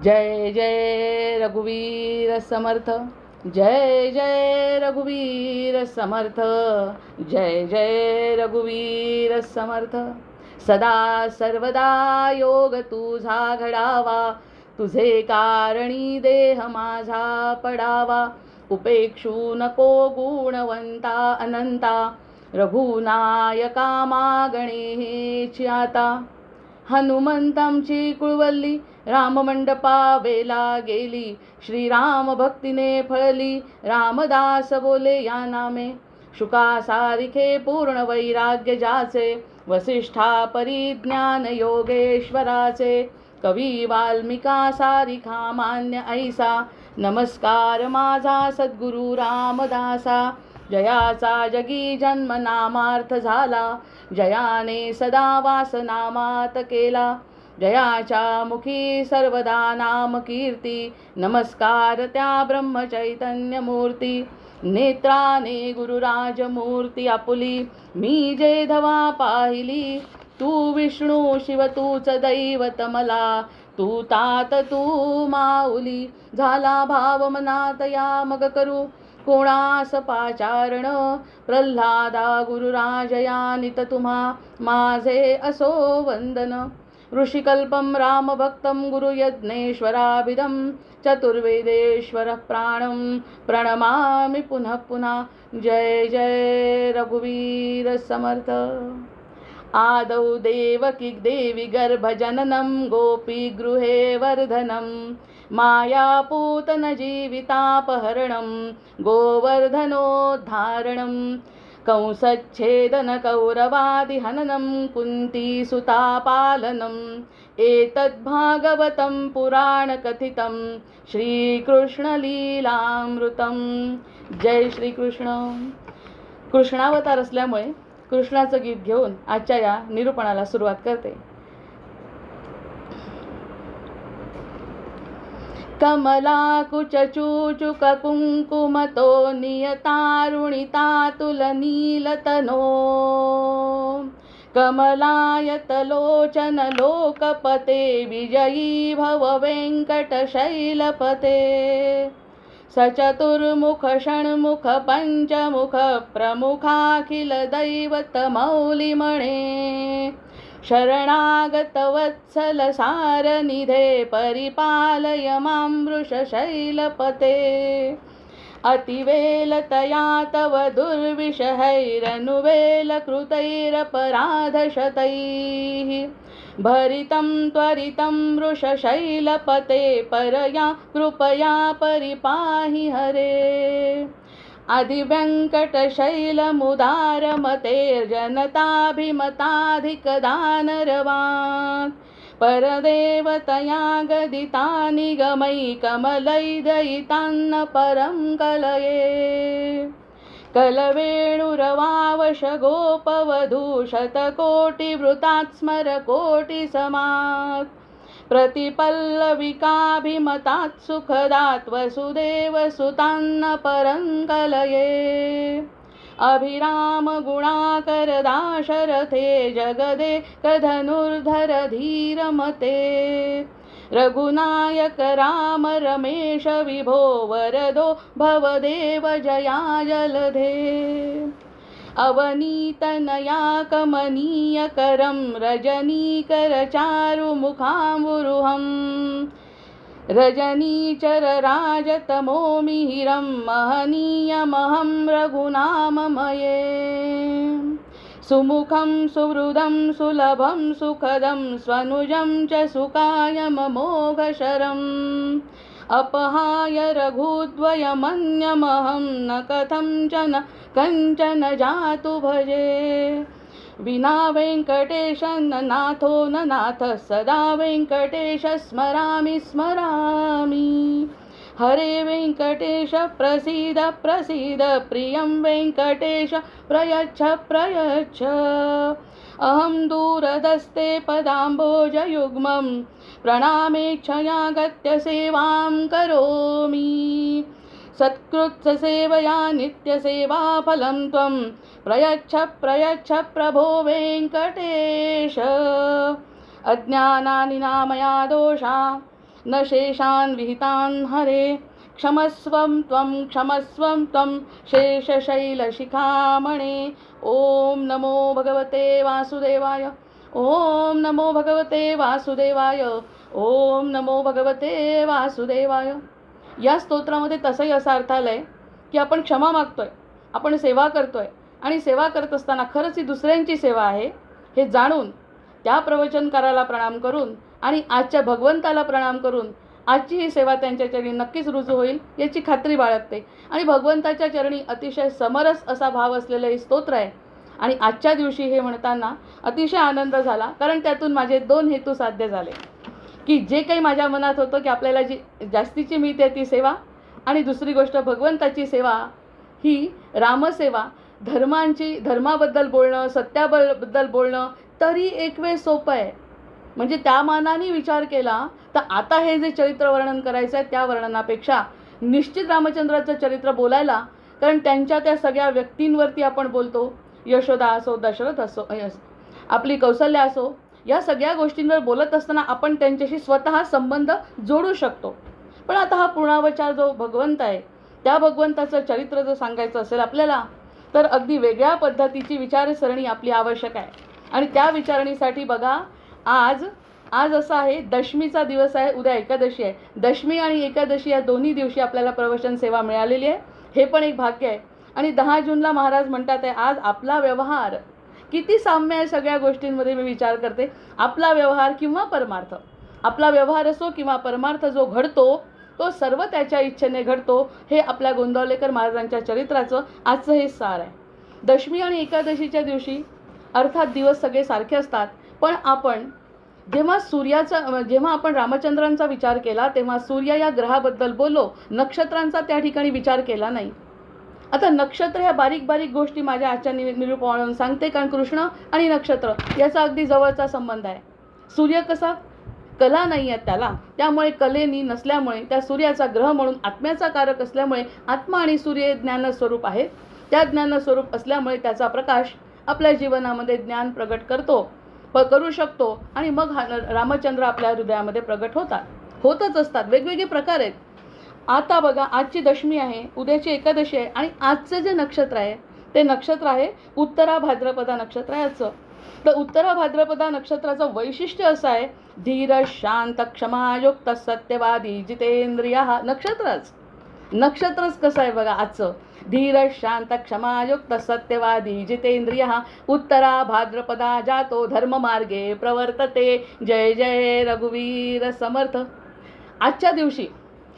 जय जय रघुवीर समर्थ, जय जय रघुवीर समर्थ, जय जय रघुवीर समर्थ. सदा सर्वदा योग तुझा घडावा, तुझे कारणी देह माझा पडावा. उपेक्षू नको गुणवंता अनंता, रघुनायका मागणे हेची आता. हनुमंतांची कुळवल्ली राममंडपा वेला गेली, श्रीराम भक्तीने फळली, रामदास बोले या नामे. शुका सारिखे पूर्ण वैराग्य जाचे, वसिष्ठा परिज्ञान योगेश्वराचे. कवी वाल्मिका सारिखा मान्य ऐसा, नमस्कार माझा सद्गुरु रामदासा. जयाचा जगी जन्म नामार्थ झाला, जयाने सदा वास नामात केला. जयाच्या मुखी सर्वदा नाम कीर्ती, नमस्कार त्या ब्रह्मचैतन्य मूर्ती. नेत्राने गुरुराज मूर्ती आपुली, मी जे धवा पाहिली. तू विष्णू शिव तूच दैवत मला, तू तात तू माऊली. झाला भाव मनात या मग करू कोणास पाचारण. प्रल्हादा गुरुराजया नित तुम्हा माझे असो वंदन. ऋषिकल्पं रामभक्तं गुरुयज्ञेश्वराभिधं, चतुर्वेदेश्वर प्राणं प्रणमामि पुनः पुनः. जय जय रघुवीर समर्थ. आदौ देवकी देवी गर्भजननं, गोपीगृहे वर्धनं, मायापूतन जीवितापहरणं, गोवर्धनोद्धारणं. कंसच्छेदन कौरवादिहननं, कुन्तीसुतापालनम्. एतद्भागवतं पुराणकथितं, श्रीकृष्णलीलामृतं. जय श्रीकृष्ण. कृष्णावतार असल्यामुळे कृष्णाचं गीत घेऊन आजच्या या निरूपणाला सुरुवात करते. कमला कुचचूचुक कुंकुमतो, नियतारुणितातुल नीलतनो. कमलायतलोचन लोकपते, विजयी भव वेङ्कटशैलपते. सचतुर्मुख षण्मुख पञ्चमुख प्रमुखाखिल दैवत मौलिमणे. शरणागत वत्सल सारनिधे, परिपालय मां वृषशैलपते. अतिवेलतया तव दुर्विषहैरनुवेलकृतैरपराधशतैः. भरितं त्वरितं वृषशैलपते, परया कृपया परिपाहि हरे. आदिव्यङ्कटशैलमुदारमतेर्जनताभिमताधिकदानरवान्. परदेवतया गदिता निगमै, कमलैदयितान्न परं कलये. कलवेणुरवावश गोपवधू, शतकोटिवृतात् स्मरकोटिसमात्. प्रतिपल्लविकाभिमतात् सुखदात्, वसुदेवसुतान्न परं कलये. अभिराम गुणाकर दाशरथे, जगदे कधनुर्धर धीरमते. रघुनायक राम रमेश विभो, वरदो भवदेव जया जलधे. अवनीतनया कमनीयकरं, रजनीकर चारुमुखाम्बुरुहं. रजनीचर राजतमोमिहिरं, महनीयमहं रघुनाममये. सुमुखं सुहृदं सुलभं सुखदं, स्वनुजं च सुकायममोघशरम्. अपहाय रघुद्वयमन्यमहं, न कथं च न कञ्चन जातु भजे. विना वेङ्कटेश न नाथो न नाथः, सदा वेङ्कटेश स्मरामि स्मरामि. हरे वेङ्कटेश प्रसीद प्रसीद, प्रियं वेङ्कटेश प्रयच्छ प्रयच्छ. अहं दूरदस्ते पदाम्बोजयुग्मं, प्रणामेक्षया गत्य सेवां करोमि. सत्कृत्सेवया नित्यसेवाफलं त्वं, प्रयच्छ प्रयच्छ प्रभो वेङ्कटेश. अज्ञानानि नामया दोषा, न शेषान् विहितान् हरे क्षमस्वं त्वं शेषशैलशिखामणे। ओम नमो भगवते वासुदेवाय। ओम नमो भगवते वासुदेवाय। ओम नमो भगवते वासुदेवाय। या स्तोत्रामध्ये तसंही असा अर्थ आला आहे की आपण क्षमा मागतोय, आपण सेवा करतोय आणि सेवा करत असताना खरंच ही दुसऱ्यांची सेवा आहे हे जाणून त्या प्रवचनकाराला प्रणाम करून आणि आजच्या भगवंताला प्रणाम करून आजची ही सेवा त्यांच्या चरणी नक्कीच रुजू होईल याची खात्री बाळगते। आणि भगवंताच्या चरणी अतिशय समरस असा भाव असलेलं हे स्तोत्र आहे आणि आजच्या दिवशी हे म्हणताना अतिशय आनंद झाला, कारण त्यातून माझे 2 हेतू साध्य झाले की जे काही माझ्या मनात होतं की आपल्याला जी जास्तीची मिळते ती सेवा, आणि दुसरी गोष्ट भगवंताची सेवा ही रामसेवा, धर्माबद्दल बोलणं, सत्याबद्दल बोलणं तरी एक वेळ सोपं आहे। म्हणजे त्या मानाने विचार केला तर आता हे जे चरित्र वर्णन करायचं आहे त्या वर्णनापेक्षा निश्चित रामचंद्राचं चरित्र बोलायला, कारण त्यांच्या त्या सगळ्या व्यक्तींवरती आपण बोलतो, यशोदा असो, दशरथ असो, आपली कौसल्या असो, या सगळ्या गोष्टींवर बोलत असताना आपण त्यांच्याशी स्वतः संबंध जोडू शकतो। पण आता हा पूर्णावतार जो भगवंत आहे त्या भगवंताचं चरित्र जर सांगायचं असेल आपल्याला तर अगदी वेगळ्या पद्धतीची विचारसरणी आपली आवश्यक आहे। आणि त्या विचारणीसाठी बघा आज असा आहे, दशमीचा दिवस आहे, उद्या एकादशी आहे। दशमी आणि एकादशी या दोन्ही दिवशी आपल्याला प्रवचन सेवा मिळालेली आहे, हे पण एक भाग्य आहे। आणि 10 जूनला महाराज म्हणतात आहे आज आपला व्यवहार किती साम्य आहे सगळ्या गोष्टींमध्ये। मी विचार करते आपला व्यवहार किंवा परमार्थ, आपला व्यवहार असो किंवा परमार्थ जो घडतो तो सर्व त्याच्या इच्छेने घडतो, हे आपल्या गोंदवलेकर महाराजांच्या चरित्राचं आजचं हे सार आहे। दशमी आणि एकादशीच्या दिवशी अर्थात दिवस सगळे सारखे असतात, पण आपण जेव्हा आपण रामचंद्रांचा विचार केला तेव्हा सूर्य या ग्रहाबद्दल बोललो, नक्षत्रांचा त्या ठिकाणी विचार केला नाही। आता नक्षत्र ह्या बारीक बारीक गोष्टी माझ्या आजच्या निरूपणावरून सांगते, कारण कृष्ण आणि नक्षत्र याचा अगदी जवळचा संबंध आहे। सूर्य कसा कला नाही आहे त्याला, त्यामुळे कलेनी नसल्यामुळे त्या सूर्याचा ग्रह म्हणून आत्म्याचा कारक असल्यामुळे आत्मा आणि सूर्य ज्ञानस्वरूप आहेत। त्या ज्ञानस्वरूप असल्यामुळे त्याचा प्रकाश आपल्या जीवनामध्ये ज्ञान प्रगट करू शकतो आणि मग रामचंद्र आपल्या हृदयामध्ये प्रगट होतच असतात। वेगवेगळे प्रकार आहेत। आता बघा आजची दशमी आहे, उद्याची एकादशी आहे आणि आजचं जे नक्षत्र आहे ते नक्षत्र आहे उत्तरा भाद्रपदा नक्षत्र आहे आजचं। तर उत्तरा भाद्रपदा नक्षत्राचं वैशिष्ट्य असं आहे, धीर शांत क्षमायुक्त सत्यवादी जितेंद्रिय। नक्षत्रच कसं आहे बघा आजचं, धीर शांत क्षमायुक्त सत्यवादी जितेंद्रिय उत्तरा भाद्रपदा जातो धर्म मार्गे प्रवर्तते। जय जय रघुवीर समर्थ। आजच्या दिवशी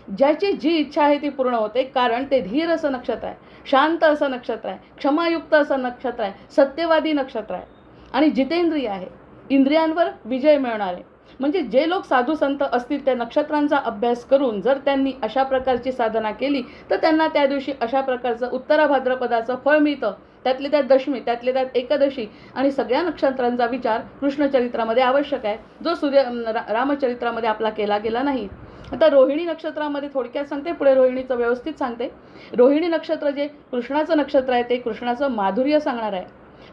ज्याची जी इच्छा आहे ती पूर्ण होते, कारण ते धीर असं नक्षत्र आहे, शांत असं नक्षत्र आहे, क्षमायुक्त असं नक्षत्र आहे, सत्यवादी नक्षत्र आहे आणि जितेंद्रिय आहे, इंद्रियांवर विजय मिळणारे। म्हणजे जे लोक साधू संत असतील त्या नक्षत्रांचा अभ्यास करून जर त्यांनी अशा प्रकारची साधना केली तर त्यांना त्या दिवशी अशा प्रकारचं उत्तरा भाद्रपदाचं फळ मिळतं। त्यातले त्यात दशमी, त्यातले त्यात एकादशी आणि सगळ्या नक्षत्रांचा विचार कृष्णचरित्रामध्ये आवश्यक आहे, जो रामचरित्रामध्ये आपला केला गेला नाही। आता रोहिणी नक्षत्रामध्ये थोडक्यात सांगते, पुढे रोहिणीचं व्यवस्थित सांगते। रोहिणी नक्षत्र जे कृष्णाचं नक्षत्र आहे ते कृष्णाचं माधुर्य सांगणार आहे।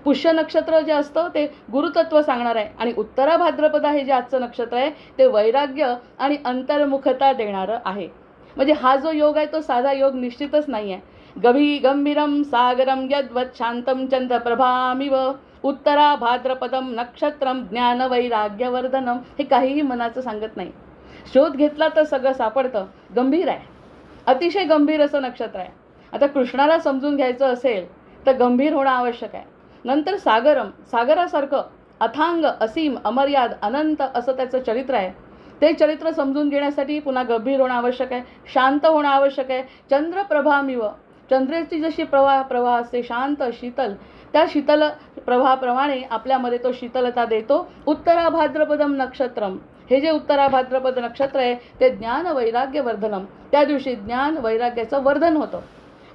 पुष्य नक्षत्र जे असतं ते गुरुतत्व सांगणार आहे आणि उत्तरा भाद्रपदा हे जे आजचं नक्षत्र आहे ते वैराग्य आणि अंतर्मुखता देणारं आहे। म्हणजे हा जो योग आहे तो साधा योग निश्चितच नाही आहे। गंभीरम सागरम यद्वत् शांतम चंद्रप्रभामिव उत्तरा भाद्रपदम नक्षत्रम ज्ञान वैराग्यवर्धनम। हे काहीही मनाचं सांगत नाही, शोध घेतला तर सगळं सापडतं। गंभीर आहे, अतिशय गंभीर असं नक्षत्र आहे। आता कृष्णाला समजून घ्यायचं असेल तर गंभीर होणं आवश्यक आहे। नंतर सागरम, सागरासारखं अथांग असीम अमर्याद अनंत असं त्याचं चरित्र आहे। ते चरित्र समजून घेण्यासाठी पुन्हा गंभीर होणं आवश्यक आहे, शांत होणं आवश्यक आहे। चंद्रप्रभामिव, चंद्राची जशी प्रवाह असते शांत शीतल, त्या शीतल प्रवाहाप्रमाणे आपल्यामध्ये तो शीतलता देतो। उत्तरा भाद्रपदम नक्षत्रम, हे जे उत्तरा भाद्रपद नक्षत्र आहे ते ज्ञान वैराग्य वर्धनम, त्या दिवशी ज्ञान वैराग्याचं वर्धन होतं।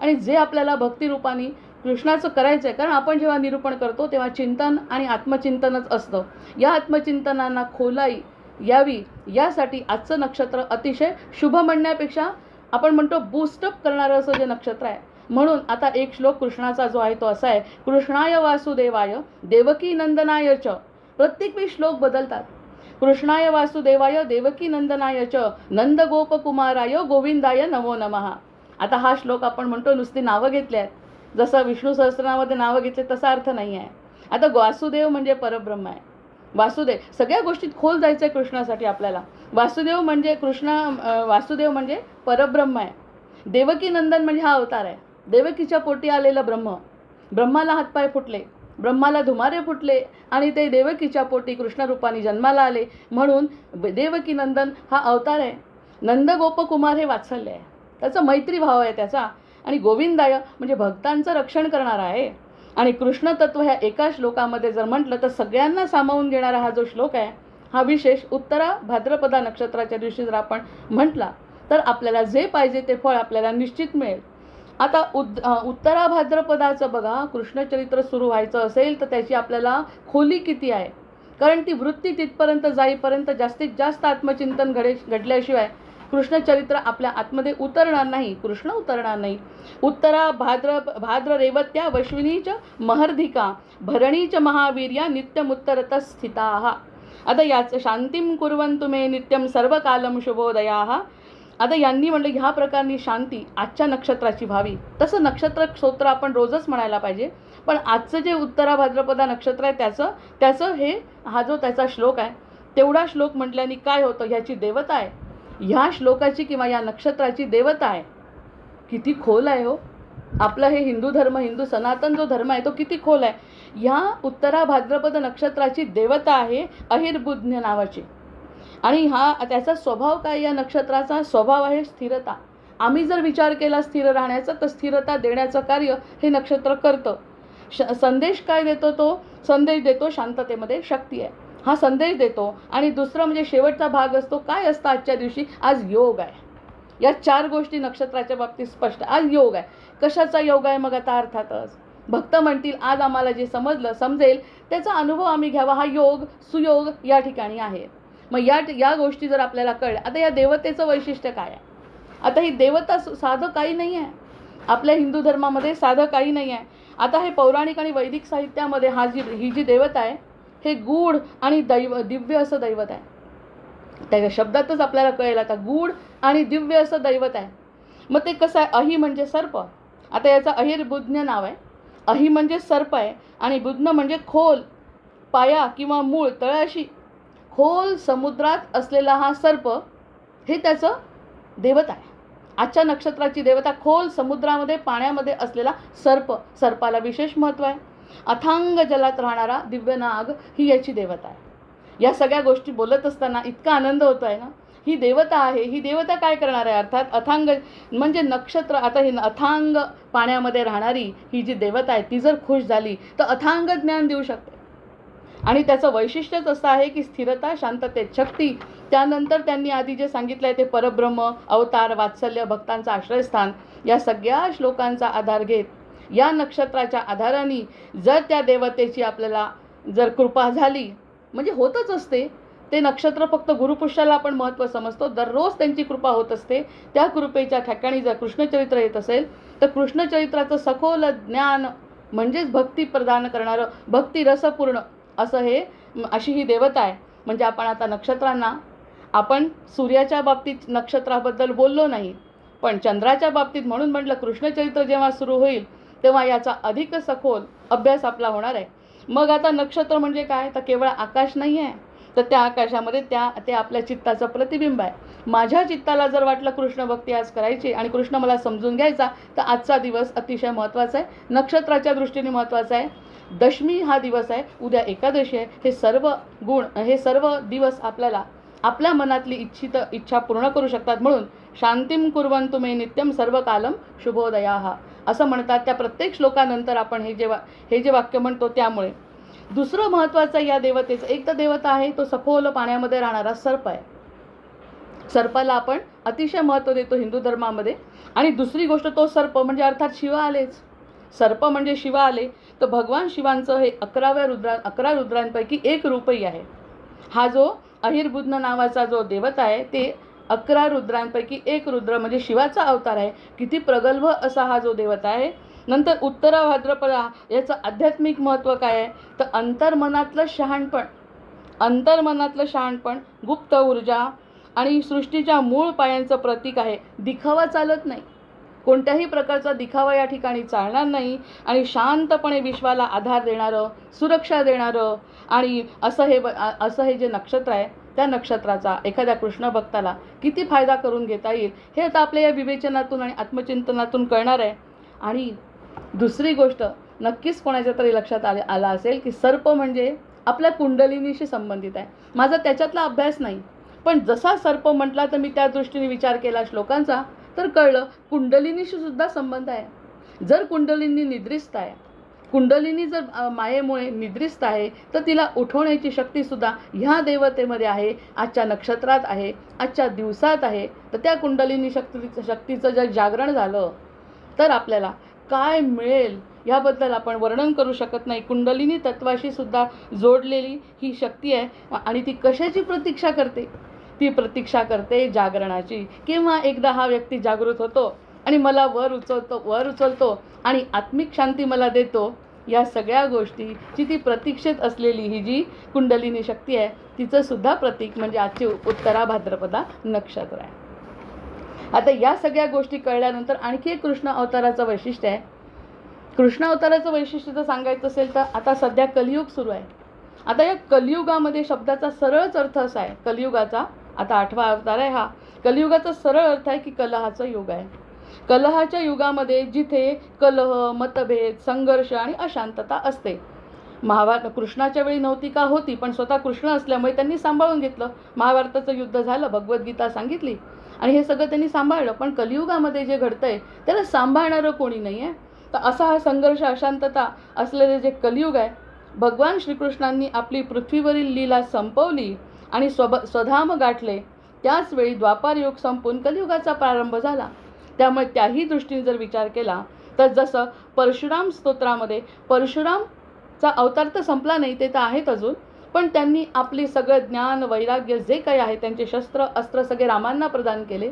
आणि जे आपल्याला भक्तिरूपाने कृष्णाचं करायचं आहे, कारण आपण जेव्हा निरूपण करतो तेव्हा चिंतन आणि आत्मचिंतनच असतं। या आत्मचिंतनांना खोलाई यावी यासाठी आजचं नक्षत्र अतिशय शुभ म्हणण्यापेक्षा आपण म्हणतो बूस्टअप करणारं असं जे नक्षत्र आहे। म्हणून आता एक श्लोक कृष्णाचा जो आहे तो असा आहे, कृष्णाय वासुदेवाय देवकी नंदनाय च। प्रत्येक वेळी श्लोक बदलतात, कृष्णाय वासुदेवाय देवकी नंदनाय च नंदगोपकुमाराय गोविंदाय नमो नमः. आता हा श्लोक आपण म्हणतो नुसती नावं घेतली आहेत, जसं विष्णू सहस्रनामामध्ये नावं घेतले तसा अर्थ नाही आहे. आता वासुदेव म्हणजे परब्रह्म आहे. वासुदेव सगळ्या गोष्टीत खोल जायचं आहे कृष्णासाठी आपल्याला. वासुदेव म्हणजे वासुदेव म्हणजे परब्रह्म आहे. देवकी नंदन म्हणजे हा अवतार आहे. देवकीच्या पोटी आलेलं ब्रह्म. ब्रह्माला हातपाय फुटले, ब्रह्माला धुमारे फुटले आणि ते देवकीच्या पोटी कृष्णरूपाने जन्माला आले, म्हणून देवकी नंदन हा अवतार आहे. नंदगोपकुमार हे वात्सल्य आहे, त्याचा मैत्री भाव आहे त्याचा. आणि गोविंदाय म्हणजे भक्तांचं रक्षण करणारा आहे. आणि कृष्ण तत्व ह्या एका श्लोकामध्ये जर म्हटलं तर सगळ्यांना सामावून घेणारा हा जो श्लोक आहे, हा विशेष उत्तरा भाद्रपदा नक्षत्राच्या दिवशी जर आपण म्हटला तर आपल्याला जे पाहिजे ते फळ आपल्याला निश्चित मिळेल. आता उत्तरा भाद्रपदाचं बघा, कृष्णचरित्र सुरू व्हायचं असेल तर त्याची आपल्याला खोली किती आहे. कारण ती वृत्ती तिथपर्यंत जाईपर्यंत जास्तीत जास्त आत्मचिंतन घडल्याशिवाय कृष्णचरित्र आपल्या आतमध्ये उतरणार नाही, कृष्ण उतरणार नाही. उत्तरा भाद्र रेवत्या वश्विनीच महर्धिका भरणीच महावीर्या नित्यमुत्तरतः स्थिताः. आता याचं शांतीम कुर्वन्तु मे नित्यम सर्व कालम शुभोदयाः. आता यांनी म्हणलं ह्या प्रकारनी शांती आजच्या नक्षत्राची व्हावी. तसं नक्षत्र स्तोत्र आपण रोजच म्हणायला पाहिजे, पण आजचं जे उत्तरा भाद्रपदा नक्षत्र आहे त्याचं हे हा जो त्याचा श्लोक आहे तेवढा श्लोक म्हटल्याने काय होतं, ह्याची देवता आहे, ह्या श्लोकाची किंवा या नक्षत्राची देवता आहे. किती खोल आहे हो आपलं हे हिंदू धर्म, हिंदू सनातन जो धर्म आहे तो किती खोल आहे. ह्या उत्तरा भाद्रपद नक्षत्राची देवता आहे अहिर्बुध्य नावाची. आणि त्याचा स्वभाव काय, या नक्षत्राचा स्वभाव आहे स्थिरता. आम्ही जर विचार केला स्थिर राहण्याचा तर स्थिरता देण्याचं कार्य हे नक्षत्र करतं. संदेश काय देतो, तो संदेश देतो शांततेमध्ये शक्ती आहे, हा संदेश देतो. आणि दुसरं म्हणजे शेवटचा भाग असतो, काय असतं आजच्या दिवशी, आज योग आहे. या 4 गोष्टी नक्षत्राच्या बाबतीत स्पष्ट. आज योग आहे. कशाचा योग आहे मग, आता अर्थातच भक्त म्हणतील आज आम्हाला जे समजेल त्याचा अनुभव आम्ही घ्यावा, हा योग सुयोग या ठिकाणी आहे. मग या गोष्टी जर आपल्याला कळल्या. आता या देवतेचं वैशिष्ट्य काय आहे. आता ही देवता साधं काही नाही आहे, आपल्या हिंदू धर्मामध्ये साधं काही नाही आहे. आता हे पौराणिक आणि वैदिक साहित्यामध्ये ही जी देवता आहे हे गूढ आणि दिव्य असं दैवत आहे. त्या शब्दातच आपल्याला कळेल आता, गूढ आणि दिव्य असं दैवत आहे. मग ते कसं आहे, अहि म्हणजे सर्प. आता याचं अहिर्बुध्य नाव आहे. अहि म्हणजे सर्प आहे आणि बुध्न म्हणजे खोल, पाया किंवा मूळ, तळाशी खोल समुद्रात असलेला हा सर्प हे त्याचं देवता आहे. आजच्या नक्षत्राची देवता खोल समुद्रामध्ये पाण्यामध्ये असलेला सर्प. सर्पाला विशेष महत्त्व आहे. अथांग जलात राहणारा दिव्य नाग ही याची देवता आहे. या सगळ्या गोष्टी बोलत असताना इतका आनंद होतो आहे ना. ही देवता आहे, ही देवता काय करणार आहे, अर्थात अथांग म्हणजे नक्षत्र. आता ही अथांग पाण्यामध्ये राहणारी ही जी देवता आहे ती जर खुश झाली तर अथांग ज्ञान देऊ शकते. आणि त्याचं वैशिष्ट्यच असं आहे की स्थिरता, शांततेत शक्ती. त्यानंतर त्यांनी आधी जे सांगितलं आहे ते परब्रह्म, अवतार, वात्सल्य, भक्तांचं आश्रयस्थान, या सगळ्या श्लोकांचा आधार घेत या नक्षत्राच्या आधाराने जर त्या देवतेची आपल्याला जर कृपा झाली, म्हणजे होतच असते. ते नक्षत्र फक्त गुरुपुष्याला आपण महत्त्व समजतो, दररोज त्यांची कृपा होत असते. त्या कृपेच्या ठिकाणी जर कृष्णचरित्र येत असेल तर कृष्णचरित्राचं सखोल ज्ञान म्हणजेच भक्ती प्रदान करणारं, भक्ती रसपूर्ण असं अशी ही देवता आहे. म्हणजे आपण आता नक्षत्रांना, आपण सूर्याच्या बाबतीत नक्षत्राबद्दल बोललो नाही, पण चंद्राच्या बाबतीत म्हणून म्हटलं कृष्णचरित्र जेव्हा सुरू होईल तेव्हा याचा अधिक सखोल अभ्यास आपला होणार आहे. मग आता नक्षत्र म्हणजे काय, तर केवळ आकाश नाही आहे, तर त्या आकाशामध्ये ते आपल्या चित्ताचं प्रतिबिंब आहे. माझ्या चित्ताला जर वाटलं कृष्ण भक्ती आज करायची आणि कृष्ण मला समजून घ्यायचा तर आजचा दिवस अतिशय महत्त्वाचा आहे, नक्षत्राच्या दृष्टीने महत्त्वाचा आहे. दशमी हा दिवस आहे, उद्या एकादशी आहे. हे सर्व गुण, हे सर्व दिवस आपल्याला आपल्या मनातली इच्छा पूर्ण करू शकतात. म्हणून शांतीम कुर्वन्तु मे नित्यम सर्व कालम शुभोदयाः असं म्हणतात. त्या प्रत्येक श्लोकानंतर आपण हे जे वाक्य म्हणतो. त्यामुळे दुसरं महत्त्वाचं या देवतेचं, एक तर देवता आहे तो सखोल पाण्यामध्ये राहणारा सर्प आहे. सर्पाला आपण अतिशय महत्त्व देतो हिंदू धर्मामध्ये. आणि दुसरी गोष्ट, तो सर्प म्हणजे अर्थात शिव आलेच. सर्प म्हणजे शिव आले तर भगवान शिवांचं हे 11 रुद्रांपैकी एक रूपही आहे. हा जो अहिर्बुध्न नावाचा जो देवता आहे ते 11 रुद्रांपैकी एक रुद्र म्हणजे शिवाचा अवतार आहे. किती प्रगल्भ असा हा जो देवता आहे. नंतर उत्तरा भाद्रपदा याचं आध्यात्मिक महत्त्व काय आहे, तर अंतर्मनातलं शहाणपण, अंतर्मनातलं शहाणपण, गुप्त ऊर्जा आणि सृष्टीच्या मूळ पायांचं प्रतीक आहे. दिखावा चालत नाही, कोणत्याही प्रकारचा दिखावा या ठिकाणी चालणार नाही. आणि शांतपणे विश्वाला आधार देणारं, सुरक्षा देणारं आणि असं हे जे नक्षत्र आहे, त्या नक्षत्राचा एखाद्या कृष्ण भक्ताला किती फायदा करून घेता येईल हे आता आपल्या या विवेचनातून आणि आत्मचिंतनातून कळणार आहे. आणि दुसरी गोष्ट नक्कीच कोणाच्या तरी लक्षात आला असेल की सर्प म्हणजे आपल्या कुंडलिनीशी संबंधित आहे. माझा त्याच्यातला अभ्यास नाही, पण जसा सर्प म्हटला तर मी त्या दृष्टीने विचार केला श्लोकांचा, तर कळलं कुंडलिनीशी सुद्धा संबंध आहे. जर कुंडलिनी निद्रिस्त आहे, कुंडलिनी जर मायेमुळे निद्रिस्त आहे, तर तिला उठवण्याची शक्तीसुद्धा ह्या देवतेमध्ये आहे, आजच्या नक्षत्रात आहे, आजच्या दिवसात आहे. तर त्या कुंडलिनी शक्तीचं जर जागरण झालं तर आपल्याला काय मिळेल याबद्दल आपण वर्णन करू शकत नाही. कुंडलिनी तत्वाशी सुद्धा जोडलेली ही शक्ती आहे आणि ती कशाची प्रतीक्षा करते? ती प्रतीक्षा करते जागरणाची. किंवा एकदा हा व्यक्ती जागृत होतो आणि मला वर उचलतो आणि आत्मिक शांती मला देतो. या सगळ्या गोष्टीची ती प्रतीक्षेत असलेली ही जी कुंडलिनी शक्ती आहे, तिचं सुद्धा प्रतीक म्हणजे आजची उत्तरा भाद्रपदा नक्षत्र आहे. आता या सगळ्या गोष्टी कळल्यानंतर आणखी एक कृष्ण अवताराचं वैशिष्ट्य आहे. कृष्ण अवताराचं वैशिष्ट्य जर सांगायचं असेल तर आता सध्या कलियुग सुरू आहे. आता या कलियुगामध्ये शब्दाचा सरळच अर्थ असा आहे, कलियुगाचा आता 8वा अवतार आहे हा. कलियुगाचा सरळ अर्थ आहे की कलहाचं युग आहे. कलहाच्या युगामध्ये जिथे कलह, मतभेद, संघर्ष आणि अशांतता असते. महाभारत कृष्णाच्या वेळी नव्हती का? होती, पण स्वतः कृष्ण असल्यामुळे त्यांनी सांभाळून घेतलं. महाभारताचं युद्ध झालं, भगवद्गीता सांगितली आणि हे सगळं त्यांनी सांभाळलं. पण कलियुगामध्ये जे घडतंय त्याला सांभाळणारं कोणी नाही आहे. तर असा हा संघर्ष, अशांतता असलेले जे कलियुग आहे, भगवान श्रीकृष्णांनी आपली पृथ्वीवरील लीला संपवली आणि स्वधाम गाठले. त्याचवेळी द्वापार युग संपून कलियुगाचा प्रारंभ झाला. त्यामुळे त्याही दृष्टीने जर विचार केला तर जसं परशुराम स्तोत्रामध्ये परशुरामचा अवतार तर संपला नाही, ते तर आहेत अजून, पण त्यांनी आपली सगळं ज्ञान, वैराग्य जे काही आहे त्यांचे शस्त्र अस्त्र सगळे रामांना प्रदान केले.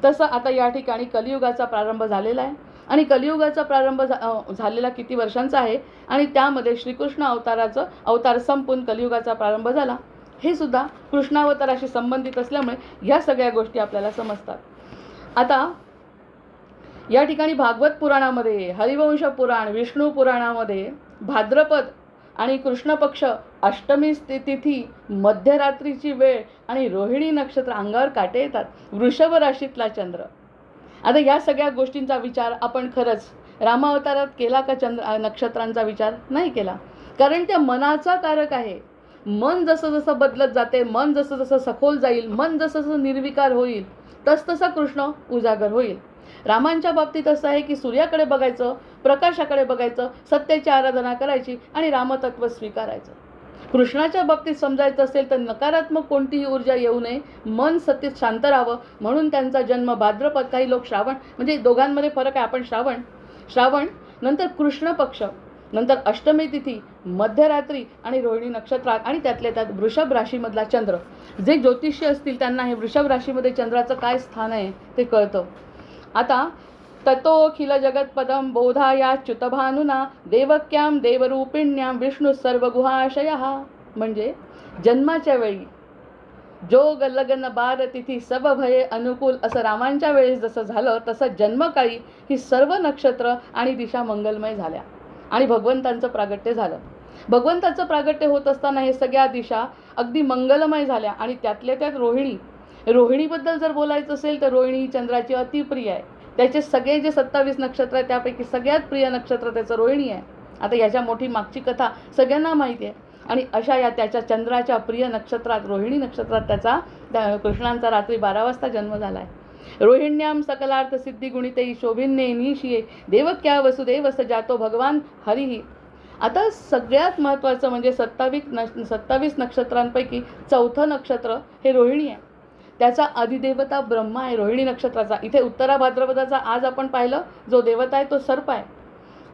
तसं आता या ठिकाणी कलियुगाचा प्रारंभ झालेला आहे. आणि कलियुगाचा प्रारंभ झालेला किती वर्षांचा आहे आणि त्यामध्ये श्रीकृष्ण अवतार संपून कलियुगाचा प्रारंभ झाला. हे सुद्धा कृष्णावताराशी संबंधित असल्यामुळे ह्या सगळ्या गोष्टी आपल्याला समजतात. आता या ठिकाणी भागवत पुराणामध्ये, हरिवंश पुराण, विष्णू पुराणामध्ये भाद्रपद आणि कृष्ण पक्ष, अष्टमी तिथी, मध्यरात्रीची वेळ आणि रोहिणी नक्षत्र, अंगावर काटे येतात, वृषभ राशीतला चंद्र. आता या सगळ्या गोष्टींचा विचार आपण खरंच रामावतारात केला का? नक्षत्रांचा विचार नाही केला, कारण त्या मनाचा कारक आहे. मन जसं जसं बदलत जाते, मन जसं जसं सखोल जाईल, मन जसं जसं निर्विकार होईल, तसतसा कृष्ण उजागर होईल. रामांच्या बाबतीत असं आहे की सूर्याकडे बघायचं, प्रकाशाकडे बघायचं, सत्याची आराधना करायची आणि रामतत्व स्वीकारायचं. कृष्णाच्या बाबतीत समजायचं असेल तर नकारात्मक कोणतीही ऊर्जा येऊ नये, मन सत्य शांत राहावं, म्हणून त्यांचा जन्म भाद्रपद, काही लोक श्रावण, म्हणजे दोघांमध्ये फरक आहे. आपण श्रावण नंतर कृष्ण पक्ष, नंतर अष्टमी तिथी, मध्यरात्री आणि रोहिणी नक्षत्रात आणि त्यातल्या त्यात वृषभ राशीमधला चंद्र. जे ज्योतिषी असतील त्यांना हे वृषभ राशीमध्ये चंद्राचं काय स्थान आहे ते कळतं. आता ततोखिल जगत्पदम बोधायाच्युतभानुना देवक्याम देवरूपिण्याम विष्णू सर्वगुहाशयः. म्हणजे जन्माच्या वेळी जोग लग्न बार तिथी सब भये अनुकूल, असं रामांच्या वेळेस जसं झालं तसं जन्मकाळी ही सर्व नक्षत्र आणि दिशा मंगलमय झाल्या आणि भगवंतांचं प्रागट्य झालं. भगवंताचं प्रागट्य होत असताना हे सगळ्या दिशा अगदी मंगलमय झाल्या. आणि त्यातल्या त्यात रोहिणीबद्दल जर बोलायचं असेल तर रोहिणी चंद्राची अतिप्रिय आहे. त्याचे सगळे जे 27 नक्षत्र आहे त्यापैकी सगळ्यात प्रिय नक्षत्र त्याचं रोहिणी आहे. आता याच्या मोठी मागची कथा सगळ्यांना माहिती आहे. आणि अशा या त्याच्या चंद्राच्या प्रिय नक्षत्रात, रोहिणी नक्षत्रात त्याचा कृष्णांचा रात्री 12 वाजता जन्म झाला आहे. रोहिण्याम सकलार्थ सिद्धी गुणिते शोभिन्ये निशिये देवक्या वसुदेव स जातो भगवान हरिही. आता सगळ्यात महत्त्वाचं म्हणजे 27 नक्षत्रांपैकी चौथं नक्षत्र हे रोहिणी आहे. त्याचा अधिदेवता ब्रह्मा आहे रोहिणी नक्षत्राचा. इथे उत्तरा भाद्रपदाचा आज आपण पाहिलं जो देवता आहे तो सर्प आहे.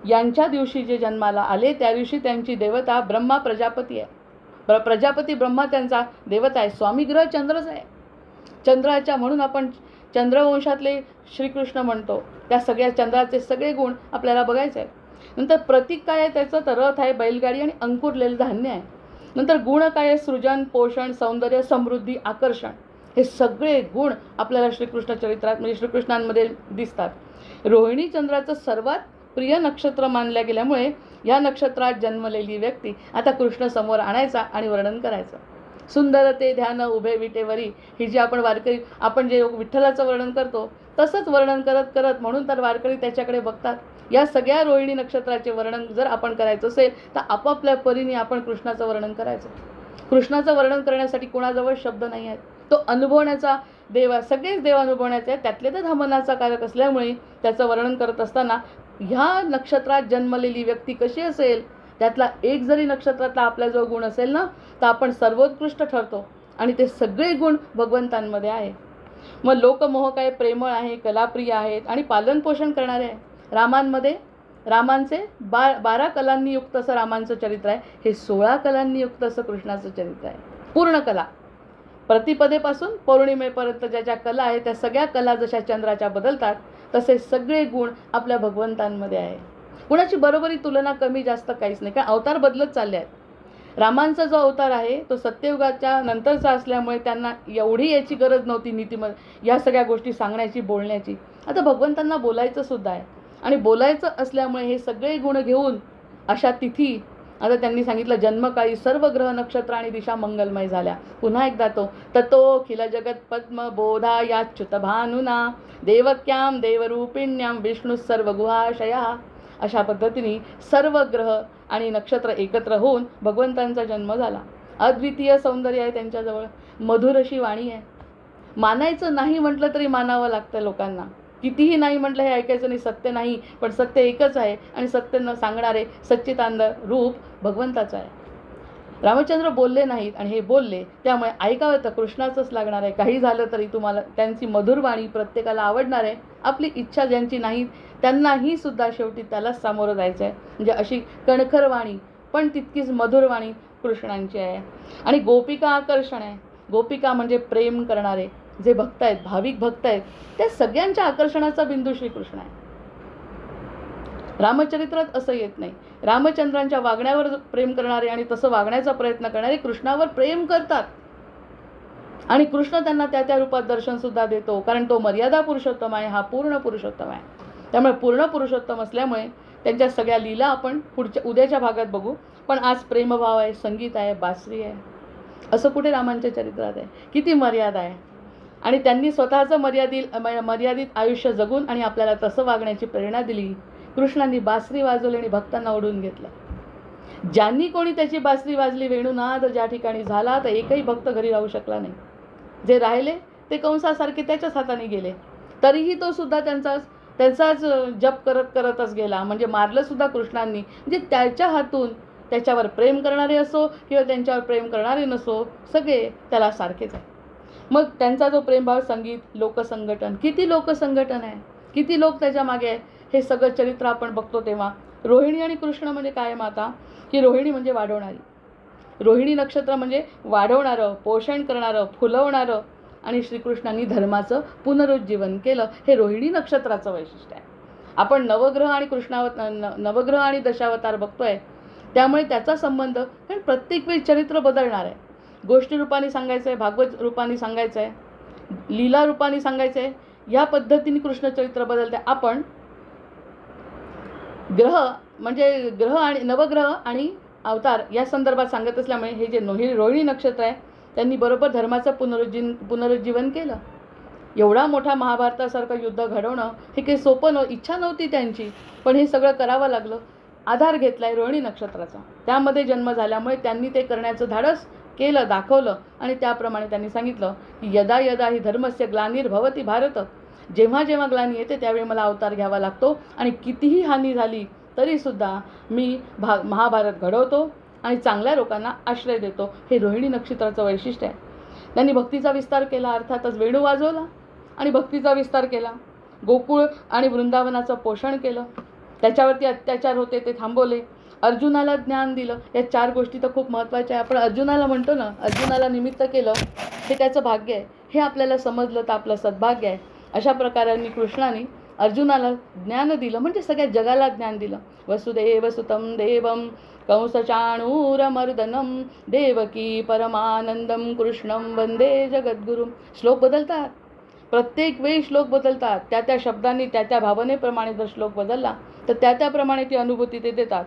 यांच्या दिवशी जे जन्माला आले त्या दिवशी त्यांची देवता ब्रह्मा प्रजापती आहे. प्रजापती ब्रह्मा त्यांचा देवता आहे. स्वामी ग्रह चंद्रच आहे. चंद्राच्या म्हणून आपण चंद्रवंशातले श्रीकृष्ण म्हणतो. त्या सगळ्या चंद्राचे सगळे गुण आपल्याला बघायचे आहेत. नंतर प्रतीक काय आहे त्याचं? तर रथ आहे, बैलगाडी आणि अंकुरलेलं धान्य आहे. नंतर गुण काय आहे? सृजन, पोषण, सौंदर्य, समृद्धी, आकर्षण. हे सगळे गुण आपल्याला श्रीकृष्ण चरित्रात म्हणजे श्रीकृष्णांमध्ये दिसतात. रोहिणी चंद्राचं सर्वात प्रिय नक्षत्र मानल्या गेल्यामुळे या नक्षत्रात जन्मलेली व्यक्ती आता कृष्ण समोर आणायचा आणि वर्णन करायचं. सुंदर ते ध्यान उभे विटेवरी, ही जी आपण जे विठ्ठलाचं वर्णन करतो तसंच वर्णन करत करत म्हणून तर वारकरी त्याच्याकडे बघतात. या सगळ्या रोहिणी नक्षत्राचे वर्णन जर आपण करायचं असेल तर आपापल्या परीने आपण कृष्णाचं वर्णन करायचं. कृष्णाचं वर्णन करण्यासाठी कोणाजवळ शब्द नाही आहेत. तो अनुभवण्याचा देव आहे, सगळेच देव अनुभवण्याचे आहेत. त्यातले तर धामनाचा कारक असल्यामुळे त्याचं वर्णन करत असताना ह्या नक्षत्रात जन्मलेली व्यक्ती कशी असेल, त्यातला एक जरी नक्षत्रातला आपल्याजवळ गुण असेल ना तर आपण सर्वोत्कृष्ट ठरतो आणि ते सगळे गुण भगवंतांमध्ये आहे. मग लोकमोह काय? प्रेमळ आहे, कलाप्रिय आहेत आणि पालनपोषण करणारे आहे. रामांचे 12 कलांनी युक्त असं रामांचं चरित्र आहे. हे 16 कलांनी युक्त असं कृष्णाचं चरित्र आहे. पूर्ण कला, प्रतिपदेपासून पौर्णिमेपर्यंत ज्या ज्या कला आहेत त्या सगळ्या कला जशा चंद्राच्या बदलतात तसे सगळे गुण आपल्या भगवंतांमध्ये आहे. कुणाची बरोबरी तुलना कमी जास्त काहीच नाही, कारण अवतार बदलत चालले आहेत. रामांचा जो अवतार आहे तो सत्ययुगाच्या नंतरचा असल्यामुळे त्यांना एवढी याची गरज नव्हती नीतिमत्ता या सगळ्या गोष्टी सांगण्याची, बोलण्याची. आता भगवंतांना बोलायचं सुद्धा आहे आणि बोलायचं असल्यामुळे हे सगळे गुण घेऊन अशा तिथी आता त्यांनी सांगितलं जन्मकाळी सर्व ग्रह नक्षत्र आणि दिशा मंगलमय झाल्या. पुन्हा एकदा तो ततो खिल जगत पद्म बोधा याच्युत भानुना देवक्याम देवरूपिण्याम विष्णू सर्व गुहाशया. अशा पद्धतीने सर्व ग्रह आणि नक्षत्र एकत्र होऊन भगवंतांचा जन्म झाला. अद्वितीय सौंदर्य आहे त्यांच्याजवळ, मधुर अशी वाणी आहे. मानायचं नाही म्हटलं तरी मानावं लागतं लोकांना. कितीही नाही म्हटलं हे ऐकायचं नाही, सत्य नाही, पण सत्य एकच आहे आणि सत्य न सांगणारे सच्चिदानंद रूप भगवंताचं आहे. रामचंद्र बोलले नाहीत आणि हे बोलले त्यामुळे ऐकावं तर कृष्णाचंच लागणार आहे. काही झालं तरी तुम्हाला त्यांची मधुर वाणी प्रत्येकाला आवडणार आहे. आपली इच्छा ज्यांची नाही त्यांनाही सुद्धा शेवटी त्यालाच सामोरं जायचं आहे. म्हणजे अशी कणखर वाणी पण तितकीच मधुर वाणी कृष्णांची आहे. आणि गोपिका आकर्षण आहे. गोपिका म्हणजे प्रेम करणारे जे भक्त आहेत, भाविक भक्त आहेत, त्या सगळ्यांच्या आकर्षणाचा बिंदू श्रीकृष्ण आहे. रामचरित्रात असं येत नाही. रामचंद्रांच्या वागण्यावर प्रेम करणारे आणि तसं वागण्याचा प्रयत्न करणारे कृष्णावर प्रेम करतात आणि कृष्ण त्यांना त्या त्या रूपात दर्शन सुद्धा देतो, कारण तो मर्यादा पुरुषोत्तम आहे, हा पूर्ण पुरुषोत्तम आहे. त्यामुळे पूर्ण पुरुषोत्तम असल्यामुळे त्यांच्या सगळ्या लीला आपण उद्याच्या भागात बघू. पण आज प्रेमभाव आहे, संगीत आहे, बासरी आहे, असं कुठे रामांच्या चरित्रात आहे? किती मर्यादा आहे. आणि त्यांनी स्वतःचं मर्यादित आयुष्य जगून आणि आपल्याला तसं वागण्याची प्रेरणा दिली. कृष्णांनी बासरी वाजवली आणि भक्तांना ओढून घेतलं. ज्यांनी कोणी त्याची बासरी वाजली, वेणुनाद ज्या ठिकाणी झाला तर एकही भक्त घरी राहू शकला नाही. जे राहिले ते कंसासारखे त्याच्याच हाताने गेले. तरीही तो सुद्धा त्यांचाच जप करतच गेला. म्हणजे मारलं सुद्धा कृष्णांनी. म्हणजे त्याच्या हातून त्याच्यावर प्रेम करणारे असो किंवा त्यांच्यावर प्रेम करणारे नसो, सगळे त्याला सारखेच आहे. मग त्यांचा जो प्रेमभाव, संगीत, लोकसंघटन, किती लोकसंघटन आहे, किती लोक त्याच्या मागे आहे, हे सगळं चरित्र आपण बघतो. तेव्हा रोहिणी आणि कृष्ण म्हणजे काय माता, की रोहिणी म्हणजे वाढवणारी. रोहिणी नक्षत्र म्हणजे वाढवणारं, पोषण करणारं, फुलवणारं. आणि श्रीकृष्णांनी धर्माचं पुनरुज्जीवन केलं, हे रोहिणी नक्षत्राचं वैशिष्ट्य आहे. आपण नवग्रह आणि दशावतार बघतोय, त्यामुळे त्याचा संबंध, कारण प्रत्येक वेळी चरित्र बदलणार आहे. गोष्टी रूपाने सांगायचं आहे, भागवत रूपाने सांगायचं आहे, लीला रूपाने सांगायचं आहे. या पद्धतीने कृष्णचरित्र बदलते. आपण ग्रह आणि नवग्रह आणि अवतार या संदर्भात सांगत असल्यामुळे हे जे रोहिणी नक्षत्र आहे त्यांनी बरोबर धर्माचं पुनरुज्जीवन केलं. एवढा मोठा महाभारतासारखं युद्ध घडवणं हे काही सोपं इच्छा नव्हती त्यांची, पण हे सगळं करावं लागलं. आधार घेतला आहे रोहिणी नक्षत्राचा. त्यामध्ये जन्म झाल्यामुळे त्यांनी ते करण्याचं धाडस केलं, दाखवलं. आणि त्याप्रमाणे त्यांनी सांगितलं की यदा यदा ही धर्मस्य ग्लानिर्भवति भारत, जेव्हा जेव्हा ग्लानी येते त्यावेळी मला अवतार घ्यावा लागतो आणि कितीही हानी झाली तरीसुद्धा मी महाभारत घडवतो आणि चांगल्या लोकांना आश्रय देतो. हे रोहिणी नक्षत्राचं वैशिष्ट्य आहे. त्यांनी भक्तीचा विस्तार केला, अर्थातच वेणू वाजवला आणि भक्तीचा विस्तार केला. गोकुळ आणि वृंदावनाचं पोषण केलं. त्याच्यावरती अत्याचार होते ते थांबवले. अर्जुनाला ज्ञान दिलं. या 4 गोष्टी तर खूप महत्त्वाच्या आहे. आपण अर्जुनाला म्हणतो ना, अर्जुनाला निमित्त केलं, हे त्याचं भाग्य आहे. हे आपल्याला समजलं तर आपलं सद्भाग्य आहे. अशा प्रकारांनी कृष्णाने अर्जुनाला ज्ञान दिलं, म्हणजे सगळ्या जगाला ज्ञान दिलं. वसुदेव सुतं देवं कंसचाणूरमर्दनं देवकी परमानंदम कृष्णं वंदे जगद्गुरुम. श्लोक बदलतात, प्रत्येक वेळी श्लोक बदलतात. त्या शब्दांनी त्या भावनेप्रमाणे जर श्लोक बदलला तर त्याप्रमाणे ती अनुभूती ते देतात.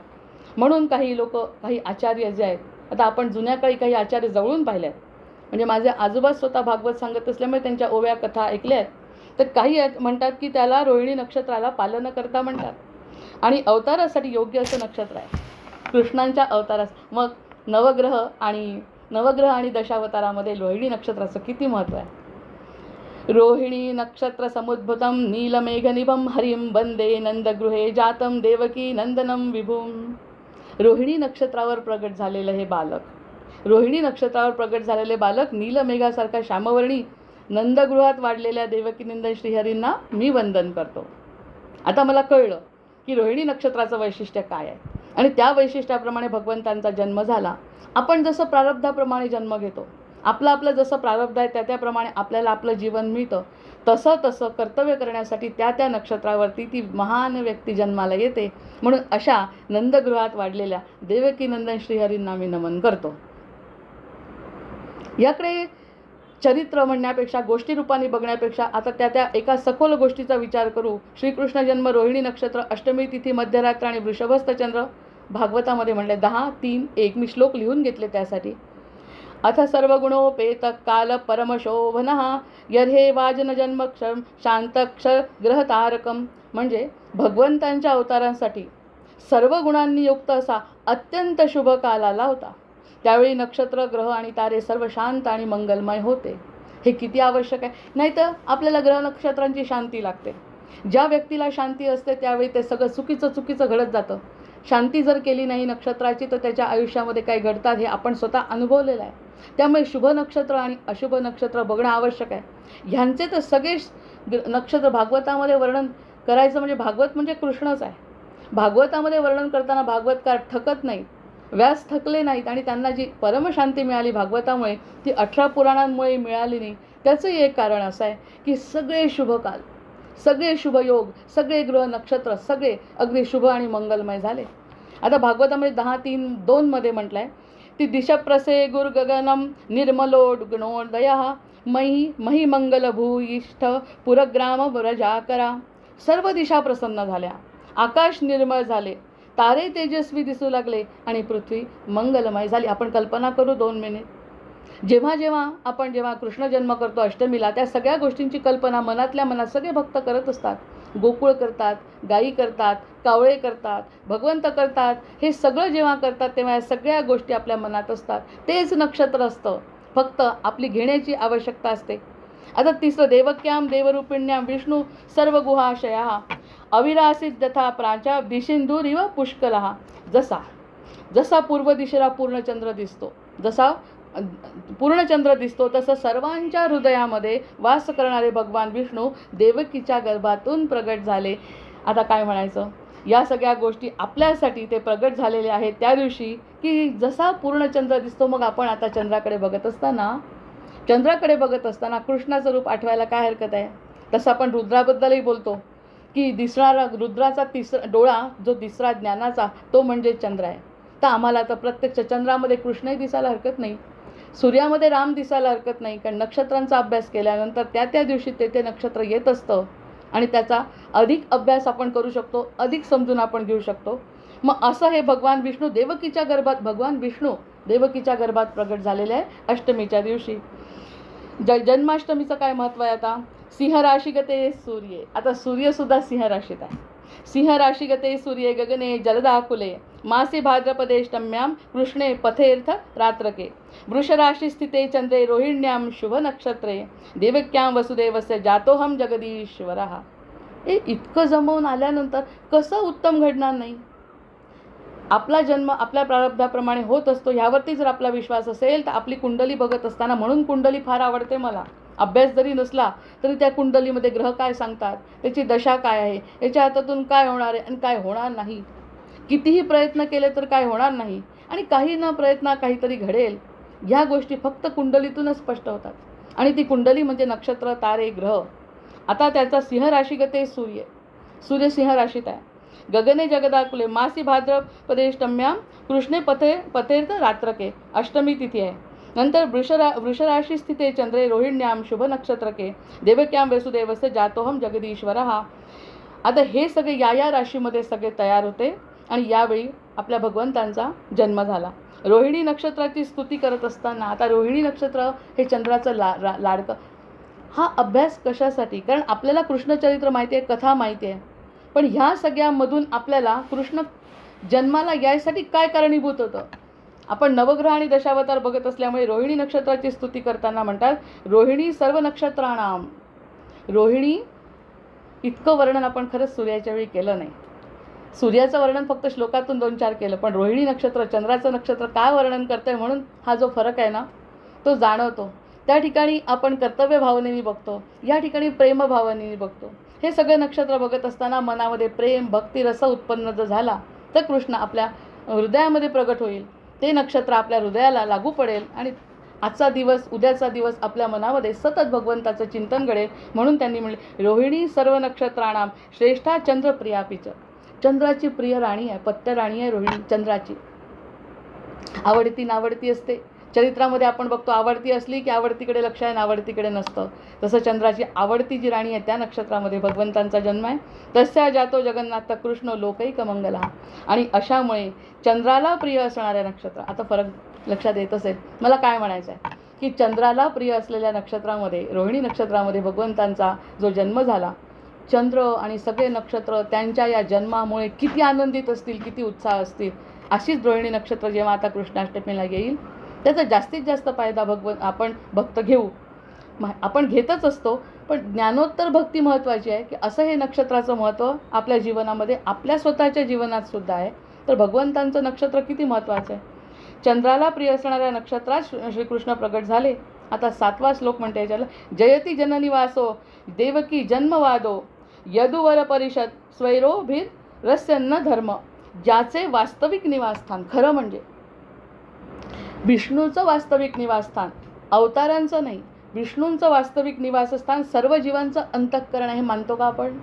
म्हणून काही लोक, काही आचार्य जे आहेत, आता आपण जुन्या काळी काही आचार्य जवळून पाहिले आहेत, म्हणजे माझे आजोबा स्वतः भागवत सांगत असल्यामुळे त्यांच्या ओव्या कथा ऐकल्या आहेत. तर काही म्हणतात की त्याला रोहिणी नक्षत्राला पालनकर्ता म्हणतात आणि अवतारासाठी योग्य असं नक्षत्र आहे कृष्णांच्या अवतारास. मग नवग्रह आणि दशावतारामध्ये रोहिणी नक्षत्राचं किती महत्त्व आहे. रोहिणी नक्षत्र समुद्भूतं नीलमेघनिभं हरिं वंदे नंदगृहे जातं देवकी नंदनं विभुम. रोहिणी नक्षत्रावर प्रगट झालेलं हे बालक, रोहिणी नक्षत्रावर प्रगट झालेले बालक नीलमेघासारखा श्यामवर्णी नंदगृहात वाढलेल्या देवकीनंदन श्रीहरींना मी वंदन करतो. आता मला कळलं की रोहिणी नक्षत्राचं वैशिष्ट्य काय आहे आणि त्या वैशिष्ट्याप्रमाणे भगवंतांचा जन्म झाला. आपण जसं प्रारब्धाप्रमाणे जन्म घेतो, आपलं जसं प्रारब्ध आहे त्याप्रमाणे आपल्याला आपलं जीवन मिळतं, तसं कर्तव्य करण्यासाठी त्या नक्षत्रावरती ती महान व्यक्ती जन्माला येते. म्हणून अशा नंदगृहात वाढलेल्या देवकीनंदन श्रीहरींना मी नमन करतो. याकडे चरित्र म्हणण्यापेक्षा, गोष्टी रूपाने बघण्यापेक्षा आता त्या एका सखोल गोष्टीचा विचार करू. श्रीकृष्ण जन्म रोहिणी नक्षत्र, अष्टमी तिथी, मध्यरात्र आणि वृषभस्थ चंद्र. भागवतामध्ये म्हणले 10, 3, 1. मी श्लोक लिहून घेतले त्यासाठी. अथ सर्वगुणोपेत काल परमशोभनः यर्हे वाजन जन्मक्षम शांतक्षर ग्रहतारकम. म्हणजे भगवंतांच्या अवतारांसाठी सर्व गुणांनी युक्त असा अत्यंत शुभ काल आला होता. त्यावेळी नक्षत्र, ग्रह आणि तारे सर्व शांत आणि मंगलमय होते. हे किती आवश्यक आहे. नाही तर आपल्याला ग्रह नक्षत्रांची शांती लागते. ज्या व्यक्तीला शांती असते त्यावेळी ते सगळं चुकीचं घडत जातं. शांती जर केली नाही नक्षत्राची तर त्याच्या आयुष्यामध्ये काय घडतात हे आपण स्वतः अनुभवलेलं आहे. त्यामुळे शुभ नक्षत्र आणि अशुभ नक्षत्र बघणं आवश्यक आहे. ह्यांचे तर सगळे नक्षत्र भागवतामध्ये वर्णन करायचं म्हणजे भागवत म्हणजे कृष्णच आहे. भागवतामध्ये वर्णन करताना भागवतकार थकत नाहीत, व्यास थकले नाहीत आणि त्यांना जी परमशांती मिळाली भागवतामुळे ती 18 पुराणांमुळे मिळाली नाही. त्याचंही एक कारण असं आहे की सगळे शुभकाल, सगळे शुभयोग, सगळे ग्रह नक्षत्र सगळे अगदी शुभ आणि मंगलमय झाले. आता भागवतामध्ये 10:3-2 मध्ये म्हटलं आहे ती दिशप्रसे गुरुगगनम निर्मलोड्गणोदय मही मंगल भूयिष्ठ पुरग्राम व्रजाकरा. सर्व दिशा प्रसन्न झाल्या, आकाश निर्मळ झाले, तारे तेजस्वी दिसू लागले आणि पृथ्वी मंगलमय झाली. आपण कल्पना करू 2 मिनिट. जेव्हा कृष्ण जन्म करतो अष्टमीला, त्या सगळ्या गोष्टींची कल्पना मनातल्या मनात सगळे भक्त करत असतात. गोकुळ करतात, गायी करतात, कावळे करतात, भगवंत करतात. हे सगळं जेव्हा करतात तेव्हा या सगळ्या गोष्टी आपल्या मनात असतात. तेच नक्षत्र असतं, फक्त आपली घेण्याची आवश्यकता असते. आता 3 देवक्याम देवरूपिण्याम विष्णू सर्व गुहाशया अविरासित यथा प्राच्या दिशिंदूरिव पुष्कलहा. जसा पूर्व दिशेला पूर्णचंद्र दिसतो तसं सर्वांच्या हृदयामध्ये वास करणारे भगवान विष्णू देवकीच्या गर्भातून प्रगट झाले. आता काय म्हणायचं, या सगळ्या गोष्टी आपल्यासाठी ते प्रगट झालेले आहेत त्या दिवशी की जसा पूर्णचंद्र दिसतो. मग आपण आता चंद्राकडे बघत असताना कृष्णाचं रूप आठवायला काय हरकत आहे. तसं आपण रुद्राबद्दलही बोलतो की दिसणारा रुद्राचा डोळा जो दिसरा ज्ञानाचा तो म्हणजे चंद्र आहे. तर आम्हाला आता प्रत्यक्ष चंद्रामध्ये कृष्णही दिसायला हरकत नाही, सूर्यामध्ये राम दिसायला हरकत नाही, कारण नक्षत्रांचा अभ्यास केल्यानंतर त्या दिवशी ते नक्षत्र येत असतं आणि त्याचा अधिक अभ्यास आपण करू शकतो, अधिक समजून आपण घेऊ शकतो. मग असं हे भगवान विष्णू देवकीच्या गर्भात प्रगट झालेले आहे अष्टमीच्या दिवशी. जन्माष्टमीचं काय महत्त्व आहे. आता सिंह राशीगते सूर्ये. आता सूर्यसुद्धा सिंह राशीत आहे. सिंह राशीगते सूर्ये गगने जलदाकुले मासे भाद्रपदेष्टम्याम कृष्णे पथेर्थ रात्रके वृषराशी स्थिते चंद्रे रोहिण्याम शुभ नक्षत्रे देवक्याम वसुदेवस्य जातोहम जगदीश्वरः. हे इतकं जमवून आल्यानंतर कसं उत्तम घडणार नाही. आपला जन्म आपल्या प्रारब्धाप्रमाणे होत असतो. ह्यावरती जर आपला विश्वास असेल तर आपली कुंडली बघत असताना, म्हणून कुंडली फार आवडते मला. अभ्यास जरी नसला तरी त्या कुंडलीमध्ये ग्रह काय सांगतात, त्याची दशा काय आहे, याच्या हातातून काय होणार आहे आणि काय होणार नाही. कितीही प्रयत्न केले तर काय होणार नाही आणि काही न प्रयत्न काहीतरी घडेल. ह्या गोष्टी फक्त कुंडलीतूनच स्पष्ट होतात आणि ती कुंडली म्हणजे नक्षत्र, तारे, ग्रह. आता त्याचा सिंह राशीगते सूर्य सिंह राशीत आहे. गगने जगदाकुले मासी भाद्रपदेष्टम्यां कृष्णे पथेर्थ रात्रके अष्टमी तिथी आहे. नंतर वृषराशी स्थिते चंद्रे रोहिण्याम शुभ नक्षत्रके देवक्याम वसुदेवस्य जातोहम जगदीश्वर. आता हे सगळे या राशीमध्ये सगळे तयार होते आणि यावेळी आपल्या भगवंतांचा जन्म झाला. रोहिणी नक्षत्राची स्तुती करत असताना आता रोहिणी नक्षत्र हे चंद्राचं लाडकं. हा अभ्यास कशासाठी? कारण आपल्याला कृष्णचरित्र माहिती आहे, कथा माहिती आहे, पण ह्या सगळ्यामधून आपल्याला कृष्ण जन्माला यायसाठी काय कारणीभूत होतं. आपण नवग्रह आणि दशावतार बघत असल्यामुळे रोहिणी नक्षत्राची स्तुती करताना म्हणतात रोहिणी सर्व नक्षत्राणाम. रोहिणी इतकं वर्णन आपण खरंच सूर्याच्या वेळी केलं नाही. सूर्याचं वर्णन फक्त श्लोकातून 2-4 केलं, पण रोहिणी नक्षत्र चंद्राचं नक्षत्र काय वर्णन करतंय म्हणून हा जो फरक आहे ना तो जाणवतो. त्या ठिकाणी आपण कर्तव्य भावनेने बघतो, या ठिकाणी प्रेम भावनेने बघतो. हे सगळे नक्षत्र बघत असताना मनामध्ये प्रेम भक्ती रस उत्पन्न जर झाला तर कृष्ण आपल्या हृदयामध्ये प्रगट होईल. ते नक्षत्र आपल्या हृदयाला लागू पडेल आणि आजचा दिवस उद्याचा दिवस आपल्या मनामध्ये सतत भगवंताचं चिंतन घडेल. म्हणून त्यांनी म्हणले रोहिणी सर्व नक्षत्राणाम श्रेष्ठा चंद्रप्रियापीच. चंद्राची प्रिय राणी आहे, पत्य राणी आहे रोहिणी. चंद्राची आवडती नावडती असते. चरित्रामध्ये आपण बघतो आवडती असली की आवडतीकडे लक्ष आहे, नावडतीकडे नसतं. तसं चंद्राची आवडती जी राणी आहे त्या नक्षत्रामध्ये भगवंतांचा जन्म आहे. तस्या जातो जगन्नाथ कृष्ण लोकैक मंगला. आणि अशामुळे चंद्राला प्रिय असणाऱ्या नक्षत्र, आता फरक लक्षात येत असेल मला काय म्हणायचं आहे की चंद्राला प्रिय असलेल्या नक्षत्रामध्ये रोहिणी नक्षत्रामध्ये भगवंतांचा जो जन्म झाला, चंद्र आणि सगळे नक्षत्र त्यांच्या या जन्मामुळे किती आनंदित असतील, किती उत्साह असतील. अशीच रोहिणी नक्षत्र जेव्हा आता कृष्णाष्टमीला येईल त्याचा जास्तीत जास्त फायदा आपण भक्त घेऊ. आपण घेतच असतो, पण ज्ञानोत्तर भक्ती महत्त्वाची आहे की असं हे नक्षत्राचं महत्त्व आपल्या जीवनामध्ये आपल्या स्वतःच्या जीवनात सुद्धा आहे. तर भगवंतांचं नक्षत्र किती महत्त्वाचं आहे. चंद्राला प्रिय असणाऱ्या नक्षत्रात श्रीकृष्ण प्रगट झाले. आता 7वा श्लोक म्हणते याच्याला जयती जननिवासो देवकी जन्मवादो यदुवर परिषद स्वैरोभिर रस्यन्न धर्म. ज्याचे वास्तविक निवासस्थान, खरं म्हणजे विष्णूचं वास्तविक निवासस्थान, अवतारांचं नाही, विष्णूंचं वास्तविक निवासस्थान सर्व जीवांचं अंतःकरण आहे. मानतो का आपण?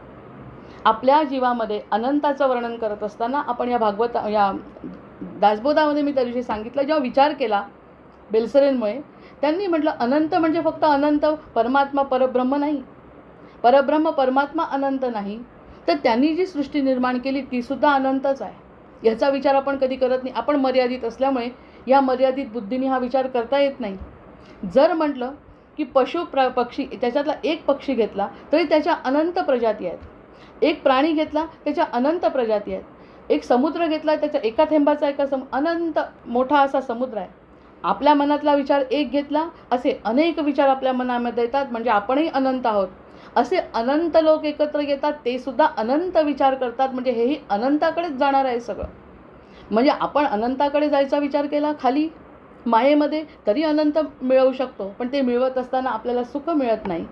आपल्या जीवामध्ये अनंताचं वर्णन करत असताना आपण या दासबोधामध्ये मी त्या दिवशी सांगितलं, जेव्हा विचार केला बेलसरेंमुळे, त्यांनी म्हटलं अनंत म्हणजे फक्त अनंत परमात्मा परब्रह्म नाही, परब्रह्म परमात्मा अनंत नाही, तर त्यांनी जी सृष्टी निर्माण केली ती सुद्धा अनंतच आहे. ह्याचा विचार आपण कधी करत नाही. आपण मर्यादित असल्यामुळे या मर्यादित बुद्धीने हा विचार करता येत नाही. जर म्हटलं की पक्षी त्याच्यातला एक पक्षी घेतला तरी त्याच्या अनंत प्रजाती आहेत, एक प्राणी घेतला त्याच्या अनंत प्रजाती आहेत, एक समुद्र घेतला त्याच्या एका थेंबाचा अनंत मोठा असा समुद्र आहे. आपल्या मनातला विचार एक घेतला असे अनेक विचार आपल्या मनामध्ये येतात, म्हणजे आपणही अनंत आहोत. असे अनंत लोक एकत्र येतात, ते सुद्धा अनंत विचार करतात, म्हणजे हेही अनंताकडेच जाणार आहे सगळं. म्हणजे आपण अनंताकडे जायचा विचार केला खाली मायेमध्ये तरी अनंत मिळवू शकतो, पण ते मिळवत असताना आपल्याला सुख मिळत नाही.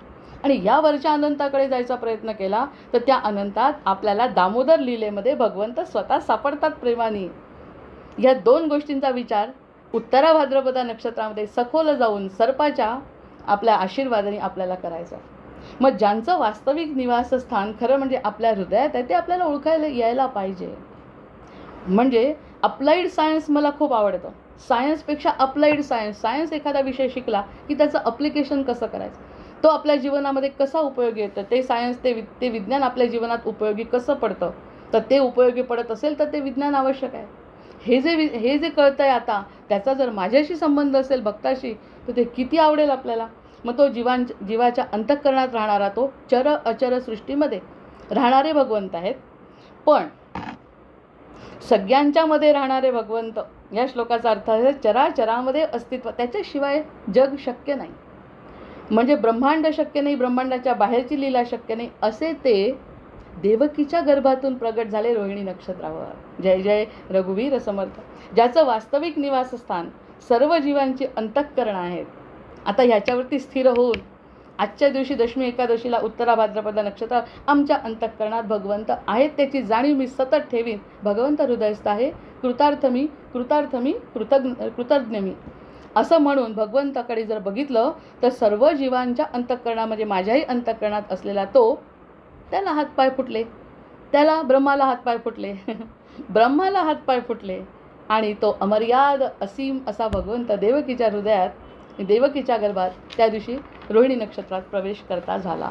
आणि या वरच्या अनंताकडे जायचा प्रयत्न केला तर त्या अनंतात आपल्याला दामोदर लीलेमध्ये भगवंत स्वतः सापडतात प्रेमाने. या 2 गोष्टींचा विचार उत्तरा भाद्रपदा नक्षत्रामध्ये सखोल जाऊन सर्पाच्या आपल्या आशीर्वादाने आपल्याला करायचा. मग ज्यांचं वास्तविक निवासस्थान खरं म्हणजे आपल्या हृदयात आहे ते आपल्याला ओळखायला यायला पाहिजे. म्हणजे अप्लाइड सायन्स मला खूप आवडतं. सायन्सपेक्षा अप्लाइड सायन्स एखादा विषय शिकला की त्याचं अप्लिकेशन कसं करायचं, तो आपल्या जीवनामध्ये कसा उपयोगी येतं, ते सायन्स ते विज्ञान आपल्या जीवनात उपयोगी कसं पडतं, तर ते उपयोगी पडत असेल तर ते विज्ञान आवश्यक आहे. हे जे कळतं आहे आता, त्याचा जर माझ्याशी संबंध असेल भक्ताशी तर ते किती आवडेल आपल्याला. मग तो जीवाच्या अंतःकरणात राहणारा, तो चर अचर सृष्टीमध्ये राहणारे भगवंत आहेत. पण सगळ्यांच्यामध्ये राहणारे भगवंत, या श्लोकाचा अर्थ आहे चराचरामध्ये अस्तित्व, त्याच्याशिवाय जग शक्य नाही. म्हणजे ब्रह्मांड शक्य नाही, ब्रह्मांडाच्या बाहेरची लीला शक्य नाही, असे ते देवकीच्या गर्भातून प्रगट झाले रोहिणी नक्षत्रावर. जय जय रघुवीर समर्थ. ज्याचं वास्तविक निवासस्थान सर्व जीवांची अंतःकरण आहेत. आता ह्याच्यावरती स्थिर होऊन आजच्या दिवशी दशमी एकादशीला उत्तरा भाद्रपदा नक्षत्रात आमच्या अंतःकरणात भगवंत आहेत, त्याची जाणीव मी सतत ठेवीन. भगवंत हृदयस्थ आहे, कृतार्थ मी कृतज्ञ मी, असं म्हणून भगवंताकडे जर बघितलं तर सर्व जीवांच्या अंतःकरणामध्ये माझ्याही अंतःकरणात असलेला तो, त्याला हातपाय फुटले. त्याला ब्रह्माला हातपाय फुटले ब्रह्माला हातपाय फुटले आणि तो अमर्याद असीम असा भगवंत देवकीच्या हृदयात, देवकीच्या गर्भात त्या दिवशी रोहिणी नक्षत्रात प्रवेश करता झाला.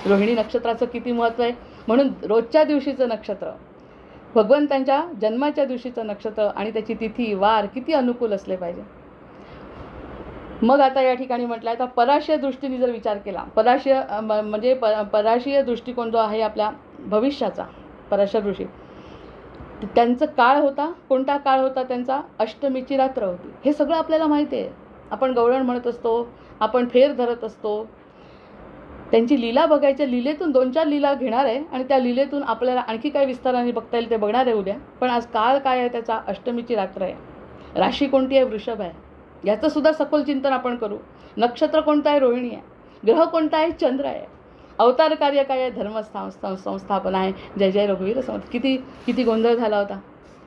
रोहिणी नक्षत्राचं किती महत्त्व आहे, म्हणून रोजच्या दिवशीचं नक्षत्र, भगवंतांच्या जन्माच्या दिवशीचं नक्षत्र आणि त्याची तिथी वार किती अनुकूल असले पाहिजे. मग आता या ठिकाणी म्हटलं आहे, आता पराशीय दृष्टीने जर विचार केला, पराशीय म्हणजे पराशीय दृष्टिकोन जो आहे आपल्या भविष्याचा, पराशर ऋषी, त्यांचा काळ होता, कोणता काळ होता त्यांचा, अष्टमीची रात्र होती. हे सगळं आपल्याला माहिती आहे. आपण गवळण म्हणत असतो, आपण फेर धरत असतो. त्यांची लीला बघायच्या, लीलेतून 2-4 लीला घेणार आहे आणि त्या लीलेतून आपल्याला आणखी काय विस्ताराने बघता येईल ते बघणार आहे उद्या. पण आज काळ काय आहे त्याचा, अष्टमीची रात्र आहे. राशी कोणती आहे, वृषभ आहे. याचं सुद्धा सखोल चिंतन आपण करू. नक्षत्र कोणतं आहे, रोहिणी आहे. ग्रह कोणता आहे, चंद्र आहे. अवतार कार्य काय आहे, संस्थापन आहे. जय जय रघुवीर समर्थ. किती गोंधळ झाला होता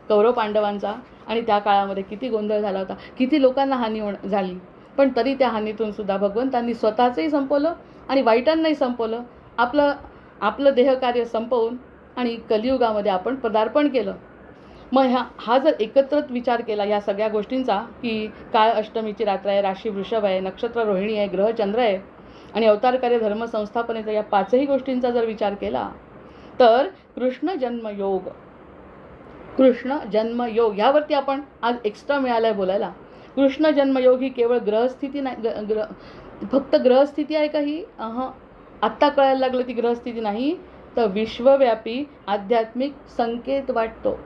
कौरव पांडवांचा, आणि त्या काळामध्ये किती गोंधळ झाला होता, किती लोकांना हानी झाली. पण तरी त्या हानीतून सुद्धा भगवंतांनी स्वतःचंही संपवलं आणि वाईटांनाही संपवलं. आपलं देहकार्य संपवून आणि कलियुगामध्ये आपण पदार्पण केलं. मग हा जर एकत्रित विचार केला या सगळ्या गोष्टींचा, की काळ अष्टमीची रात्र आहे, राशी वृषभ आहे, नक्षत्र रोहिणी आहे, ग्रह चंद्र आहे आणि अवतार कार्य धर्म संस्थापनेचा, या 5ही गोष्टींचा जर विचार केला तर कृष्ण जन्मयोग ह्यावरती आपण आज एक्स्ट्रा मिळालं आहे बोलायला. कृष्ण जन्मयोग ही केवळ ग्रहस्थिती नाही, फक्त ग्रहस्थिती आहे का ही? आत्ता कळायला लागलं ती ग्रहस्थिती नाही, तर विश्वव्यापी आध्यात्मिक संकेत वाटतो.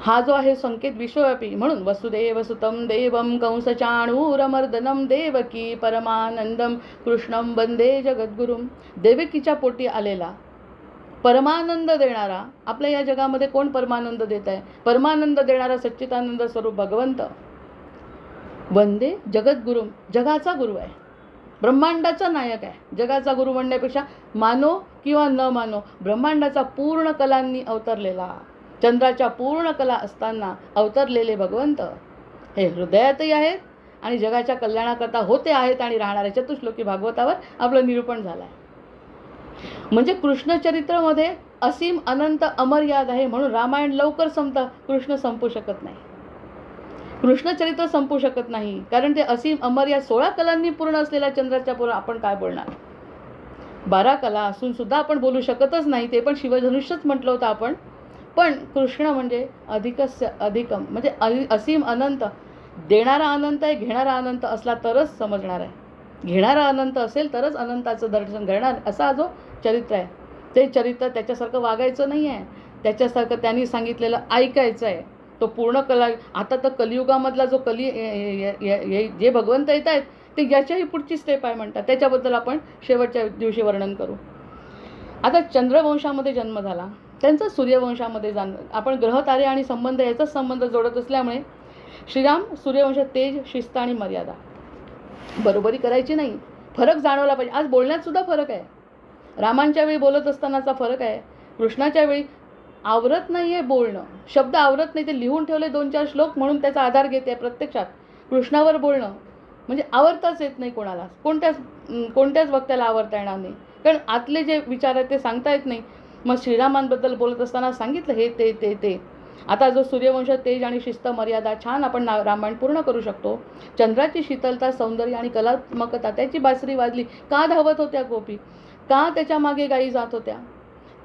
हा जो आहे संकेत विश्वव्यापी. म्हणून वसुदेव सुतं देवं कंसचाणूरमर्दनं देवकी परमानंदम कृष्णं वंदे जगद्गुरुम. देवकीच्या पोटी आलेला परमानंद देणारा, आपल्या या जगामध्ये कोण परमानंद देत आहे? परमानंद देणारा सच्चिदानंद स्वरूप भगवंत. वंदे जगद्गुरुम, जगाचा गुरु आहे, ब्रह्मांडाचा नायक आहे. जगाचा गुरु म्हणण्यापेक्षा मानो किंवा न मानो, ब्रह्मांडाचा पूर्ण कलांनी अवतरलेला, चंद्राच्या पूर्ण कला असताना अवतरलेले भगवंत हे हृदयातही आहेत आणि जगाच्या कल्याणाकरता होते आहेत आणि राहणाऱ्या चतुश्लोकी भागवतावर आपलं निरूपण झालं आहे. म्हणजे कृष्णचरित्रामध्ये असीम अनंत अमर्याद आहे. म्हणून रामायण लवकर संपतं, कृष्ण संपू शकत नाही, कृष्णचरित्र संपू शकत नाही, कारण ते असीम अमर्याद 16 कलांनी पूर्ण असलेल्या चंद्राच्या पूर्ण आपण काय बोलणार. 12 कला असून सुद्धा आपण बोलू शकतच नाही, ते पण शिवधनुष्यच म्हटलं होतं आपण. पण कृष्ण म्हणजे अधिकस्य अधिकम, म्हणजे असीम अनंत. देणारा अनंत आहे, घेणारा अनंत असला तरच समजणार आहे. घेणारा अनंत असेल तरच अनंताचं दर्शन घडणार, असा जो चरित्र आहे. ते चरित्र त्याच्यासारखं वागायचं नाही आहे, त्याच्यासारखं त्यांनी सांगितलेलं ऐकायचं आहे. तो पूर्ण कला. आता तर कलियुगामधला जो जे भगवंत येत आहेत ते याच्याही पुढची स्टेप आहे म्हणतात. त्याच्याबद्दल आपण शेवटच्या दिवशी वर्णन करू. आता चंद्रवंशामध्ये जन्म झाला, त्यांचा सूर्यवंशामध्ये आपण ग्रह तारे आणि संबंध याचाच संबंध जोडत असल्यामुळे श्रीराम सूर्यवंश तेज, शिस्त आणि मर्यादा बरोबरी करायची नाही. फरक जाणवला पाहिजे. आज बोलण्यात सुद्धा फरक आहे. रामांच्या वेळी बोलत असतानाचा फरक आहे, कृष्णाच्या वेळी आवरत नाही आहे बोलणं, शब्द आवरत नाही, ते लिहून ठेवले 2-4 श्लोक म्हणून त्याचा आधार घेते. प्रत्यक्षात कृष्णावर बोलणं म्हणजे आवरताच येत नाही कोणाला, कोणत्याच वक्त्याला आवरता येणार नाही, कारण आतले जे विचार आहेत ते सांगता येत नाही. मग श्रीरामांबद्दल बोलत असताना सांगितलं हे ते. आता जो सूर्यवंश तेज आणि शिस्त मर्यादा छान आपण रामायण पूर्ण करू शकतो. चंद्राची शीतलता, सौंदर्य आणि कलात्मकता, त्याची बासरी वाजली, का धावत होत्या गोपी, का त्याच्या मागे गायी जात होत्या,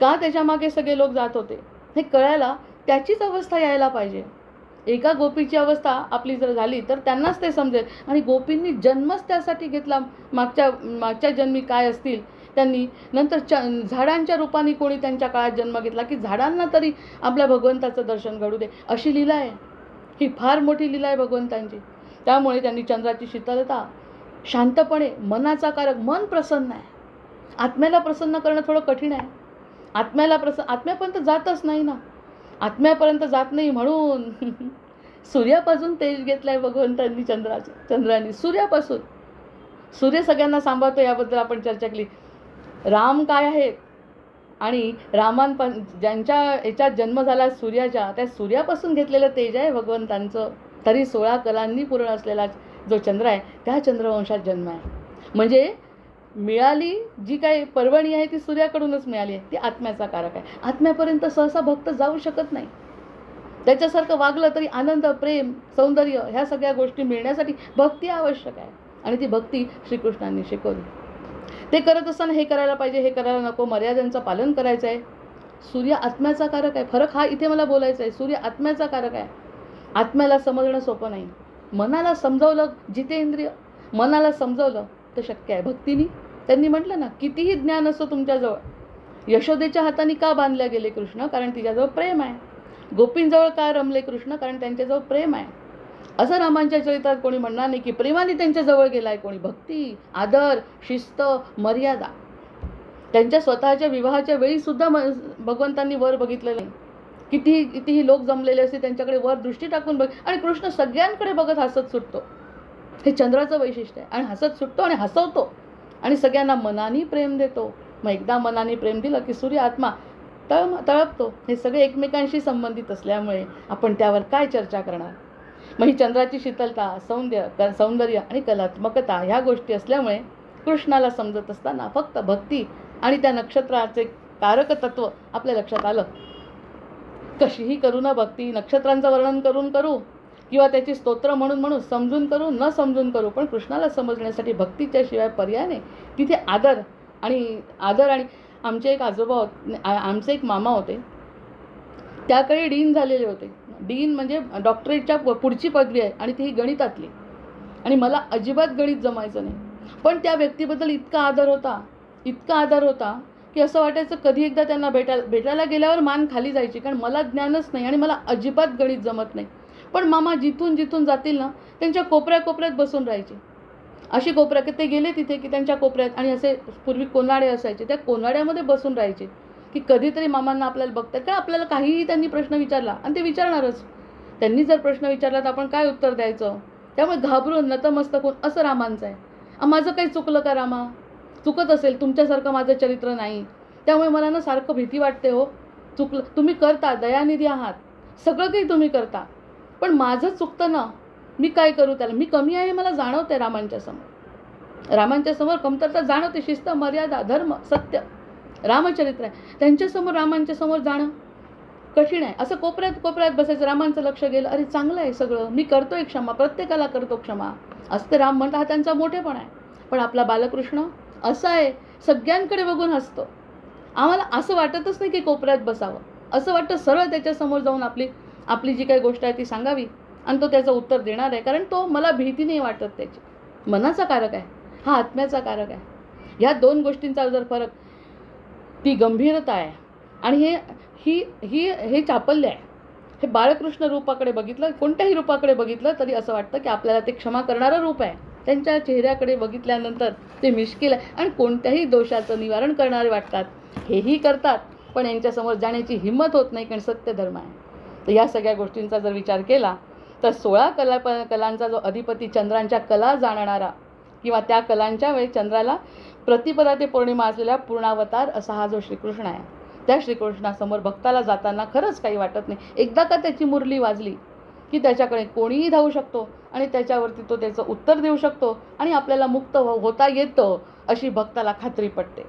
का त्याच्या मागे सगळे लोक जात होते, हे कळायला त्याचीच अवस्था यायला पाहिजे. एका गोपीची अवस्था आपली जर झाली तर त्यांनाच ते समजेल. आणि गोपींनी जन्मच त्यासाठी घेतला. मागच्या जन्मी काय असतील त्यांनी, नंतर झाडांच्या रूपाने कोणी त्यांच्या काळात जन्म घेतला की झाडांना तरी आपल्या भगवंताचं दर्शन घडू दे, अशी लीला आहे. ही फार मोठी लीला आहे भगवंतांची. त्यामुळे त्यांनी चंद्राची शीतलता, शांतपणे मनाचा कारक, मन प्रसन्न आहे. आत्म्याला प्रसन्न करणं थोडं कठीण आहे. आत्म्यापर्यंत जातच नाही ना, आत्म्यापर्यंत जात नाही म्हणून सूर्यापासून तेज घेतलं आहे भगवंतांनी, चंद्राने सूर्यापासून. सूर्य सगळ्यांना सांभाळतो, याबद्दल आपण चर्चा केली. राम काय आहेत आणि ज्यांच्या याच्यात जन्म झाला सूर्याच्या, त्या सूर्यापासून घेतलेलं तेज आहे भगवंतांचं. तरी 16 कलांनी पूर्ण असलेला जो चंद्र आहे त्या चंद्रवंशात जन्म आहे. म्हणजे मिळाली जी काही पर्वणी आहे ती सूर्याकडूनच मिळाली आहे, ती आत्म्याचा कारक आहे. आत्म्यापर्यंत सहसा भक्त जाऊ शकत नाही. त्याच्यासारखं वागलं तरी आनंद, प्रेम, सौंदर्य ह्या सगळ्या गोष्टी मिळण्यासाठी भक्ती आवश्यक आहे. आणि ती भक्ती श्रीकृष्णांनी शिकवली. ते करत असताना हे करायला पाहिजे, हे करायला नको, मर्यादांचं पालन करायचं आहे. सूर्य आत्म्याचा कारक आहे. फरक हा इथे मला बोलायचा आहे. सूर्य आत्म्याचा कारक आहे. आत्म्याला समजणं सोपं नाही. मनाला समजावलं, जितेंद्रिय मनाला समजावलं तर शक्य आहे. भक्तीनी त्यांनी म्हटलं ना, कितीही ज्ञान असो तुमच्याजवळ, यशोदेच्या हाताने का बांधल्या गेले कृष्ण? कारण तिच्याजवळ प्रेम आहे. गोपींजवळ का रमले कृष्ण? कारण त्यांच्याजवळ प्रेम आहे. असं रामांच्या चरित्रात कोणी म्हणणार नाही की प्रेमाने त्यांच्याजवळ गेलाय कोणी. भक्ती, आदर, शिस्त, मर्यादा. त्यांच्या स्वतःच्या विवाहाच्या वेळी सुद्धा भगवंतांनी वर बघितलेलं नाही. कितीही लोक जमलेले असते त्यांच्याकडे वर दृष्टी टाकून बघ, आणि कृष्ण सगळ्यांकडे बघत हसत सुटतो. हे चंद्राचं वैशिष्ट्य आहे. आणि हसत सुटतो आणि हसवतो आणि सगळ्यांना मनाने प्रेम देतो. मग एकदा मनाने प्रेम दिलं की सूर्य आत्मा तळपतो. हे सगळे एकमेकांशी संबंधित असल्यामुळे आपण त्यावर काय चर्चा करणार. मग ही चंद्राची शीतलता, सौंदर्य आणि कलात्मकता ह्या गोष्टी असल्यामुळे कृष्णाला समजत असताना फक्त भक्ती आणि त्या नक्षत्राचे कारक तत्व आपल्या लक्षात आलं. कशीही करू ना भक्ती, नक्षत्रांचं वर्णन करू किंवा त्याची स्तोत्र म्हणून समजून करू न समजून करू, पण कृष्णाला समजण्यासाठी भक्तीच्या शिवाय पर्याय नाही. तिथे आदर आणि आमचे एक आजोबा होते, आमचे एक मामा होते, त्याकडे डीन झालेले होते. डीन म्हणजे डॉक्टरेटच्या पुढची पदवी आहे आणि ती गणितातली. आणि मला अजिबात गणित जमायचं नाही, पण त्या व्यक्तीबद्दल इतका आदर होता की असं वाटायचं कधी एकदा त्यांना भेटायला गेल्यावर मान खाली जायची, कारण मला ज्ञानच नाही आणि मला अजिबात गणित जमत नाही. पण मामा जिथून जातील ना, त्यांच्या कोपऱ्यात बसून राहायचे. अशी कोपऱ्या की ते गेले तिथे की त्यांच्या कोपऱ्यात, आणि असे पूर्वी कोनाडे असायचे, त्या कोनाड्यामध्ये बसून राहायचे की कधीतरी मामांना आपल्याला बघतात का. आपल्याला काहीही त्यांनी प्रश्न विचारला, आणि ते विचारणारच. त्यांनी जर प्रश्न विचारला तर आपण काय उत्तर द्यायचं. त्यामुळे घाबरून नतमस्तक होऊन असं रामांचं आहे. माझं काही चुकलं का रामा? चुकत असेल, तुमच्यासारखं माझं चरित्र नाही, त्यामुळे मला ना सारखं भीती वाटते हो. चुकलं, तुम्ही करता, दयानिधी आहात, सगळं काही तुम्ही करता, पण माझं चुकतं ना, मी काय करू त्याला. मी कमी आहे मला जाणवते रामांच्या समोर कमतरता जाणवते. शिस्त, मर्यादा, धर्म, सत्य रामचरित्र आहे, त्यांच्यासमोर रामांच्या समोर जाणं कठीण आहे. असं कोपऱ्यात बसायचं. रामांचं लक्ष गेलं, अरे चांगलं आहे सगळं, मी करतोय क्षमा, प्रत्येकाला करतो क्षमा, असं ते राम म्हणता. हा त्यांचा मोठेपणा आहे. पण आपला बालकृष्ण असा आहे, सगळ्यांकडे बघून हसतो. आम्हाला असं वाटतच नाही की कोपऱ्यात बसावं, असं वाटतं सरळ त्याच्यासमोर जाऊन आपली जी काही गोष्ट आहे ती सांगावी, आणि तो त्याचं उत्तर देणार आहे. कारण तो मला भीती नाही वाटत. त्याची मनाचा कारक आहे, हा आत्म्याचा कारक आहे. ह्या दोन गोष्टींचा जर फरक, ती गंभीरता आहे आणि हे चापल्य आहे. हे बाळकृष्ण रूपाकडे बघितलं, कोणत्याही रूपाकडे बघितलं तरी असं वाटतं की आपल्याला ते क्षमा करणारं रूप आहे. त्यांच्या चेहऱ्याकडे बघितल्यानंतर ते मिश्किल आहे आणि कोणत्याही दोषाचं निवारण करणारे वाटतात. हेही करतात, पण यांच्यासमोर जाण्याची हिंमत होत नाही, कारण सत्य धर्म आहे. तर या सगळ्या गोष्टींचा जर विचार केला तर 16 कलांचा जो अधिपती, चंद्रांच्या कला जाणणारा, किंवा त्या कलांच्या वेळी चंद्राला प्रतिपदा ते पौर्णिमा असलेला पूर्णावतार असा हा जो श्रीकृष्ण आहे, त्या श्रीकृष्णासमोर भक्ताला जाताना खरंच काही वाटत नाही. एकदा का त्याची मुरली वाजली की त्याच्याकडे कोणीही धावू शकतो आणि त्याच्यावरती तो त्याचं उत्तर देऊ शकतो आणि आपल्याला मुक्त होता येतं, अशी भक्ताला खात्री पटते.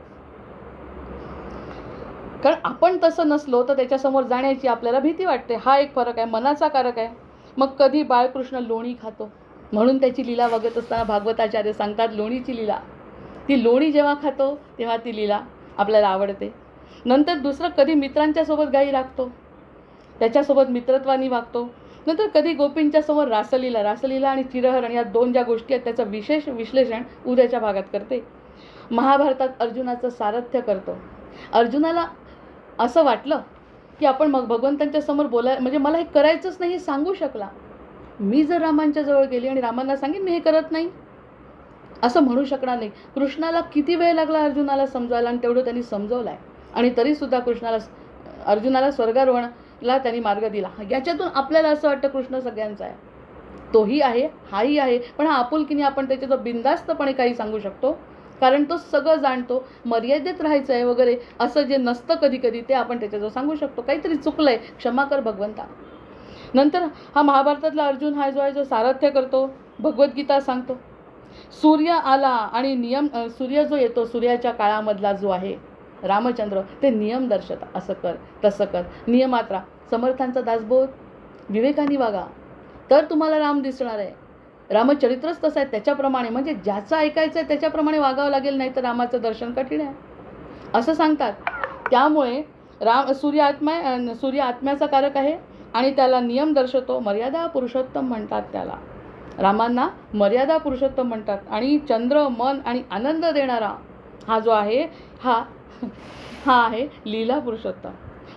कारण आपण तसं नसलो तर त्याच्यासमोर जाण्याची आपल्याला भीती वाटते. हा एक फरक आहे, मनाचा कारक आहे. मग कधी बाळकृष्ण लोणी खातो, म्हणून त्याची लीला बघत असताना भागवताचार्य सांगतात लोणीची लीला. ती लोणी जेव्हा खातो तेव्हा ती लीला आपल्याला आवडते. नंतर दुसरं कधी मित्रांच्या सोबत गाई राखतो, त्याच्यासोबत मित्रत्वानी वागतो. नंतर कधी गोपींच्या समोर रासलीला आणि चिरहरण या दोन ज्या गोष्टी आहेत त्याचं विशेष विश्लेषण उद्याच्या भागात करते. महाभारतात अर्जुनाचं सारथ्य करतो. अर्जुनाला असं वाटलं की आपण मग भगवंतांच्या समोर म्हणजे मला हे करायचंच नाही हे सांगू शकला. मी जर रामांच्या जवळ गेली आणि रामांना सांगेन मी हे करत नाही, असं म्हणू शकणार नाही. कृष्णाला किती वेळ लागला अर्जुनाला समजायला, आणि तेवढं त्यांनी समजवलं आहे. आणि तरीसुद्धा अर्जुनाला स्वर्गारोहणाला त्यांनी मार्ग दिला. याच्यातून आपल्याला असं वाटतं कृष्ण सगळ्यांचा आहे, तोही आहे, हाही आहे, पण हा आपुलकीने आपण त्याच्यात बिनधास्तपणे काही सांगू शकतो, कारण तो सगळं जाणतो. मर्यादेत राहायचं आहे वगैरे असं जे नसतं कधी कधी, ते आपण त्याच्याजवळ सांगू शकतो. काहीतरी चुकलंय, क्षमा कर भगवंता. नंतर हा महाभारतातला अर्जुन हा जो आहे जो सारथ्य करतो, भगवद्गीता सांगतो. सूर्य आला आणि सूर्य जो येतो, सूर्याच्या काळामधला जो आहे रामचंद्र, ते नियम दर्शत. असं कर, तसं कर, नियमात राहा. समर्थांचा दासबोध, विवेकाने वागा, तर तुम्हाला राम दिसणार आहे. रामचरित्रच तसं आहे, त्याच्याप्रमाणे, म्हणजे ज्याचं ऐकायचं आहे त्याच्याप्रमाणे वागावं लागेल, नाही तर रामाचं दर्शन कठीण आहे असं सांगतात. त्यामुळे सूर्य आत्म्याचा कारक आहे आणि त्याला नियम दर्शवतो. मर्यादा पुरुषोत्तम म्हणतात त्याला. रामांना मर्यादा पुरुषोत्तम म्हणतात. आणि चंद्र, मन आणि आनंद देणारा हा जो आहे, हा आहे लीला पुरुषोत्तम.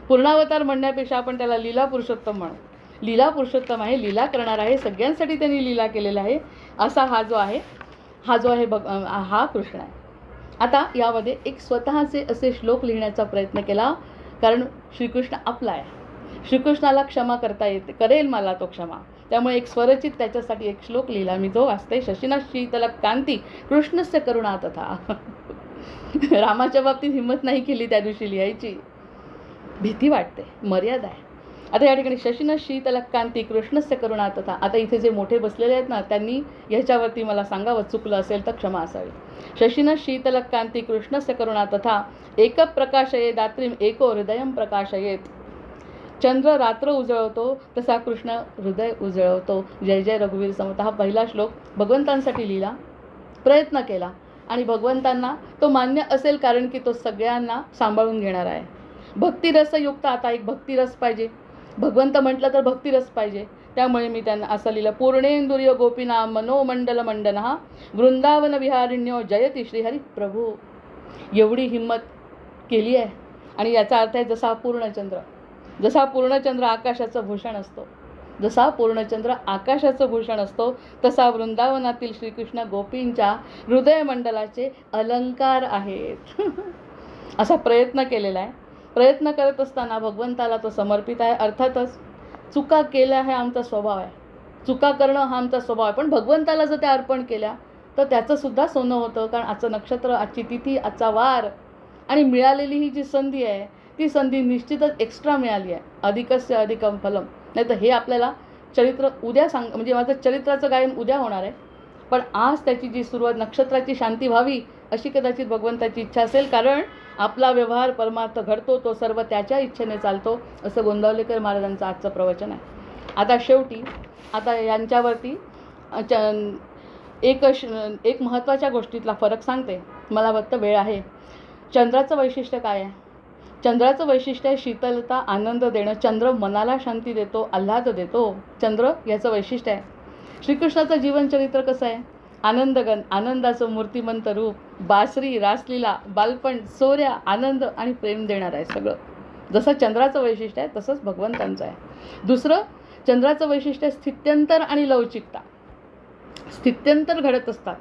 पूर्णावतार म्हणण्यापेक्षा आपण त्याला लीला पुरुषोत्तम म्हणू. लीला पुरुषोत्तम आहे, लीला करणार आहे, सगळ्यांसाठी त्यांनी लीला केलेला आहे, असा हा जो आहे हा कृष्ण आहे. आता यामध्ये एक स्वतःचे असे श्लोक लिहिण्याचा प्रयत्न केला, कारण श्रीकृष्ण आपला आहे. श्रीकृष्णाला क्षमा करता येते, करेल मला तो क्षमा. त्यामुळे एक स्वरचित त्याच्यासाठी एक श्लोक लिहिला मी, जो वाचते. शशिना शीतल कांती कृष्णस्य करुणा तथा. रामाच्या बाबतीत हिंमत नाही केली त्या दिवशी लिहायची, भीती वाटते, मर्यादा आहे. आता या ठिकाणी शशिना शीतल कांती कृष्णस्य करुणा तथा. आता इथे जे मोठे बसलेले आहेत ना, त्यांनी ह्याच्यावरती मला सांगावं, चुकलं असेल तर क्षमा असावी. शशिना शीतल कांती कृष्णस्य करुणा तथा एक प्रकाशये दात्रीम एको हृदयम प्रकाशयेत. चंद्र रात्र उजळवतो तसा कृष्ण हृदय उजळवतो. जय जय रघुवीर समर्थ. हा पहिला श्लोक भगवंतांसाठी लिहिला, प्रयत्न केला, आणि भगवंतांना तो मान्य असेल, कारण की तो सगळ्यांना सांभाळून घेणार आहे. भक्तिरसयुक्त. आता एक भक्तिरस पाहिजे, भगवंत म्हटलं तर भक्तिरस पाहिजे. त्यामुळे मी त्यांना असं लिहिलं, पूर्णेंदुर्य गोपीना मनोमंडल मंडन वृंदावन विहारिण्यो जयति श्रीहरी प्रभू. एवढी हिंमत केली आहे. आणि याचा अर्थ आहे, जसा पूर्णचंद्र आकाशाचं भूषण असतो, तसा वृंदावनातील श्रीकृष्ण गोपींच्या हृदयमंडलाचे अलंकार आहेत. असा प्रयत्न केलेला आहे. प्रयत्न करत असताना भगवंताला तो समर्पित आहे. अर्थातच चुका केल्या हे आमचा स्वभाव आहे, चुका करणं हा आमचा स्वभाव आहे. पण भगवंताला जर त्या अर्पण केल्या तर त्याचंसुद्धा सोनं होतं. कारण आजचं नक्षत्र, आजची तिथी, आजचा वार आणि मिळालेली ही जी संधी आहे, ती संधी निश्चितच एक्स्ट्रा मिळाली आहे. अधिकस्य अधिकम फलम. नाही तर हे आपल्याला चरित्र उद्या म्हणजे माझं चरित्राचं गायन उद्या होणार आहे, पण आज त्याची जी सुरुवात, नक्षत्राची शांती व्हावी अशी कदाचित भगवंताची इच्छा असेल. कारण आपला व्यवहार परमार्थ घडतो, तो सर्व त्याच्या इच्छेने चालतो, असं गोंदावलेकर महाराजांचं आजचं प्रवचन आहे. आता शेवटी यांच्यावरती एक महत्त्वाच्या गोष्टीतला फरक सांगते. मला वाटतं वेळ आहे. चंद्राचं वैशिष्ट्य काय आहे? चंद्राचं वैशिष्ट्य आहे शीतलता, आनंद देणं. चंद्र मनाला शांती देतो, आल्हाद देतो. चंद्र याचं वैशिष्ट्य आहे. श्रीकृष्णाचं जीवनचरित्र कसं आहे? आनंदगन, आनंदाचं मूर्तिमंत रूप, बासरी, रासलीला, बालपण, सोऱ्या, आनंद आणि प्रेम देणार आहे सगळं. जसं चंद्राचं वैशिष्ट्य आहे तसंच भगवंतांचं आहे. दुसरं, चंद्राचं वैशिष्ट्य आहे स्थित्यंतर आणि लवचिकता. स्थित्यंतर घडत असतात.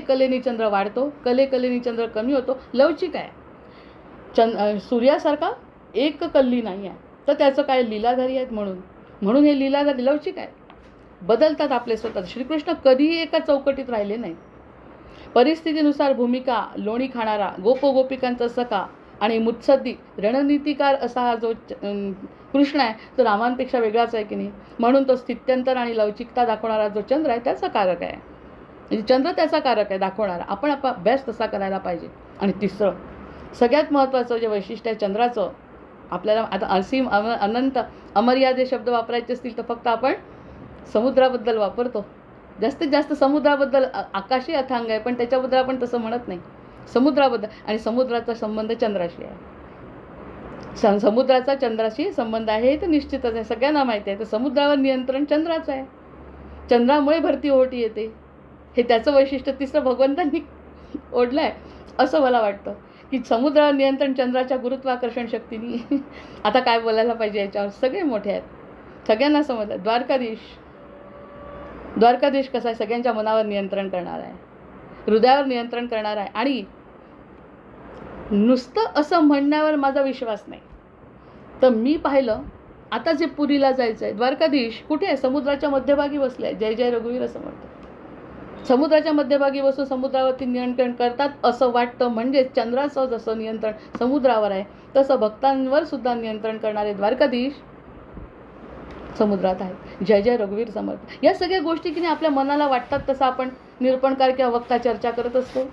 कलेने चंद्र वाढतो, कलेने चंद्र कमी होतो. लवचिक आहे. सूर्यासारखा एक कल्ली नाही आहे, तर त्याचं काय लीलाधारी आहेत म्हणून हे लीलाधारी लवचिक आहे. बदलतात आपले स्वतः. श्रीकृष्ण कधीही एका चौकटीत राहिले नाही. परिस्थितीनुसार भूमिका लोणी खाणारा, गोपिकांचा सखा आणि मुत्सद्दी रणनीतिकार असा हा जो कृष्ण आहे, तो रामांपेक्षा वेगळाच आहे की नाही. म्हणून तो स्थित्यंतर आणि लवचिकता दाखवणारा जो चंद्र आहे त्याचा कारक आहे. म्हणजे चंद्र त्याचा कारक आहे दाखवणारा. आपण आपला अभ्यास तसा करायला पाहिजे. आणि तिसरं, सगळ्यात महत्त्वाचं जे वैशिष्ट्य आहे चंद्राचं, आपल्याला आता असीम, अनंत, अमर्यादे शब्द वापरायचे असतील तर फक्त आपण समुद्राबद्दल वापरतो. जास्तीत जास्त समुद्राबद्दल, आकाशी अथांग आहे पण त्याच्याबद्दल आपण तसं म्हणत नाही. समुद्राबद्दल, आणि समुद्राचा संबंध चंद्राशी आहे. समुद्राचा चंद्राशी संबंध आहे हे तर निश्चितच आहे, सगळ्यांना माहिती आहे. तर समुद्रावर नियंत्रण चंद्राचं आहे. चंद्रामुळे भरती ओहोटी येते, हे त्याचं वैशिष्ट्य तिसरं भगवंतांनी ओढलं आहे असं मला वाटतं, की समुद्रावर नियंत्रण चंद्राच्या गुरुत्वाकर्षण शक्तीने. आता काय बोलायला पाहिजे याच्यावर? सगळे मोठे आहेत, सगळ्यांना समजलं. द्वारकाधीश कसा आहे? सगळ्यांच्या मनावर नियंत्रण करणार आहे, हृदयावर नियंत्रण करणार आहे. आणि नुसतं असं म्हणण्यावर माझा विश्वास नाही. तर मी पाहिलं, आता जे पुरीला जायचं आहे, द्वारकाधीश कुठे आहे? समुद्राच्या मध्यभागी बसले आहे. जय जय रघुवीर समर्थ. समुद्राच्या मध्यभागी बसून समुद्रावरती नियंत्रण करतात असं वाटतं. म्हणजे चंद्राचं जसं नियंत्रण समुद्रावर आहे, तसं भक्तांवर सुद्धा नियंत्रण करणारे द्वारकाधीश समुद्रात आहेत. जय जय रघुवीर समर्थ. या सगळ्या गोष्टी की नाही आपल्या मनाला वाटतात तसं आपण निरूपणकार किंवा वक्ता चर्चा करत असतो.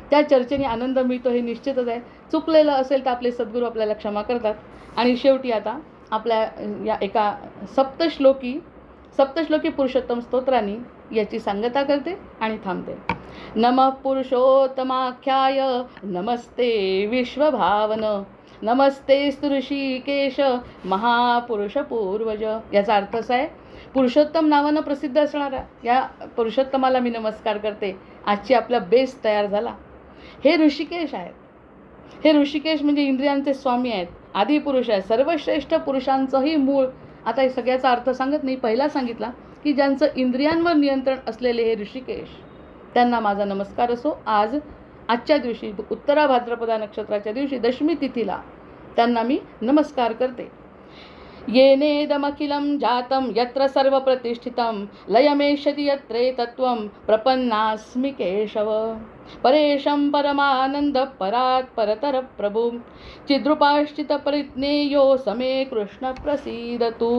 त्या चर्चेने आनंद मिळतो हे निश्चितच आहे. चुकलेलं असेल तर आपले सद्गुरू आपल्याला क्षमा करतात. आणि शेवटी आता आपल्या या एका सप्तश्लोकी पुरुषोत्तम स्तोत्राने याची सांगता करते आणि थांबते. नमः पुरुषोत्तमाख्याय नमस्ते विश्वभावन नमस्ते ऋषिकेश महापुरुष पूर्वज. याचा अर्थ असा आहे, पुरुषोत्तम नावानं प्रसिद्ध असणाऱ्या या पुरुषोत्तमाला मी नमस्कार करते. आजची आपला बेस तयार झाला. हे ऋषिकेश आहेत. हे ऋषिकेश म्हणजे इंद्रियांचे स्वामी आहेत, आदिपुरुष आहेत, सर्वश्रेष्ठ पुरुषांचंही मूळ. आता हे सगळ्याचा अर्थ सांगत नाही, पहिला सांगितला की ज्यांचं इंद्रियांवर नियंत्रण असलेले हे ऋषिकेश, त्यांना माझा नमस्कार असो. आजच्या दिवशी उत्तरा भाद्रपदा नक्षत्राच्या दिवशी दशमी तिथीला त्यांना मी नमस्कार करते. येनेदमखिलं जातं यत्र सर्वप्रतिष्ठितं लयमेष्यति यत्रेतत्त्वं प्रपन्नास्मि केशव. परेशं परमानंद परात् परतर प्रभुं चिद्रूपाश्चितपरिज्ञेयो समे कृष्ण प्रसीदतु.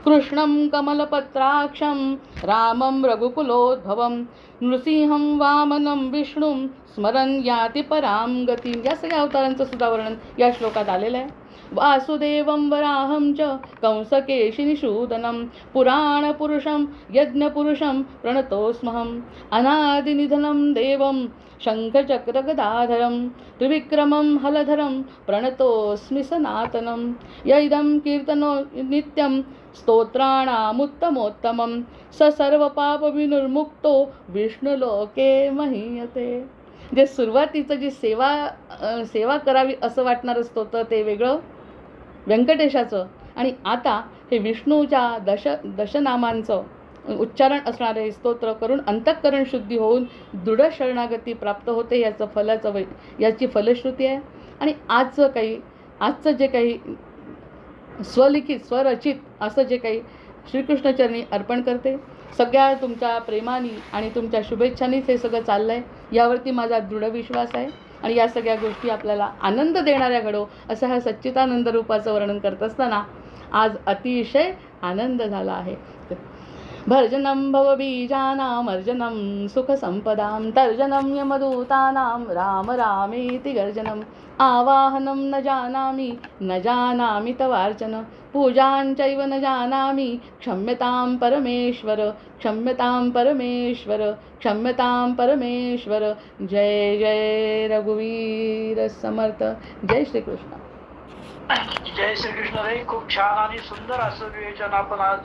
कृष्णं कमलपत्राक्षं रामं रघुकुलोद्भवं नृसिंहं वामनं विष्णुं स्मरन् याति परां गतिं. या सगळ्या अवतारांचं सुद्धा वर्णन या श्लोकात आलेलं आहे. वासुदेवं वराहं च कंसकेशिनिषूदनं पुराणपुरुषं यज्ञपुरुषं प्रणतोऽस्म्यहम् अनादिनिधनं देवं शङ्खचक्रगदाधरं त्रिविक्रमं हलधरं प्रणतोऽस्मि सनातनं. य इदं कीर्तनो नित्यं स्तोत्राणामुत्तमोत्तमं स सर्वपापविनिर्मुक्तो विष्णुलोके महीयते. जे सुरुवातीचं जी सेवा करावी असं वाटणारं स्तोत्र ते वेगळं व्यंकटेशाचं, आणि आता हे विष्णूच्या दशनामांचं उच्चारण असणारे स्तोत्र करून अंतःकरण शुद्धी होऊन दृढ शरणागती प्राप्त होते. याची फलश्रुती आहे. आणि आजचं जे काही स्वलिखित स्वरचित असं जे काही श्रीकृष्णचरणी अर्पण करते. सगळ्या तुमच्या प्रेमाने आणि तुमच्या शुभेच्छांनीच हे सगळं चाललं आहे, यावरती माझा दृढ विश्वास आहे. आणि या सगळ्या गोष्टी आपल्याला आनंद देणाऱ्या घडो असं ह्या सच्चिदानंद रूपाचं वर्णन करत असताना आज अतिशय आनंद झाला आहे. भर्जनं भवबीजानां अर्जनं सुखसंपदां तर्जनं यमदूतानां राम रामेति गर्जनम् आवाहनं न जानामि तवार्चन पूजां चैव न जानामि क्षम्यतां परमेश्वर क्षम्यतां परमेश्वर. जय जय रघुवीर समर्थ. जय श्रीकृष्ण. जय श्रीकृष्ण रे. खूप छान आणि सुंदर असं विवेचन आपण आज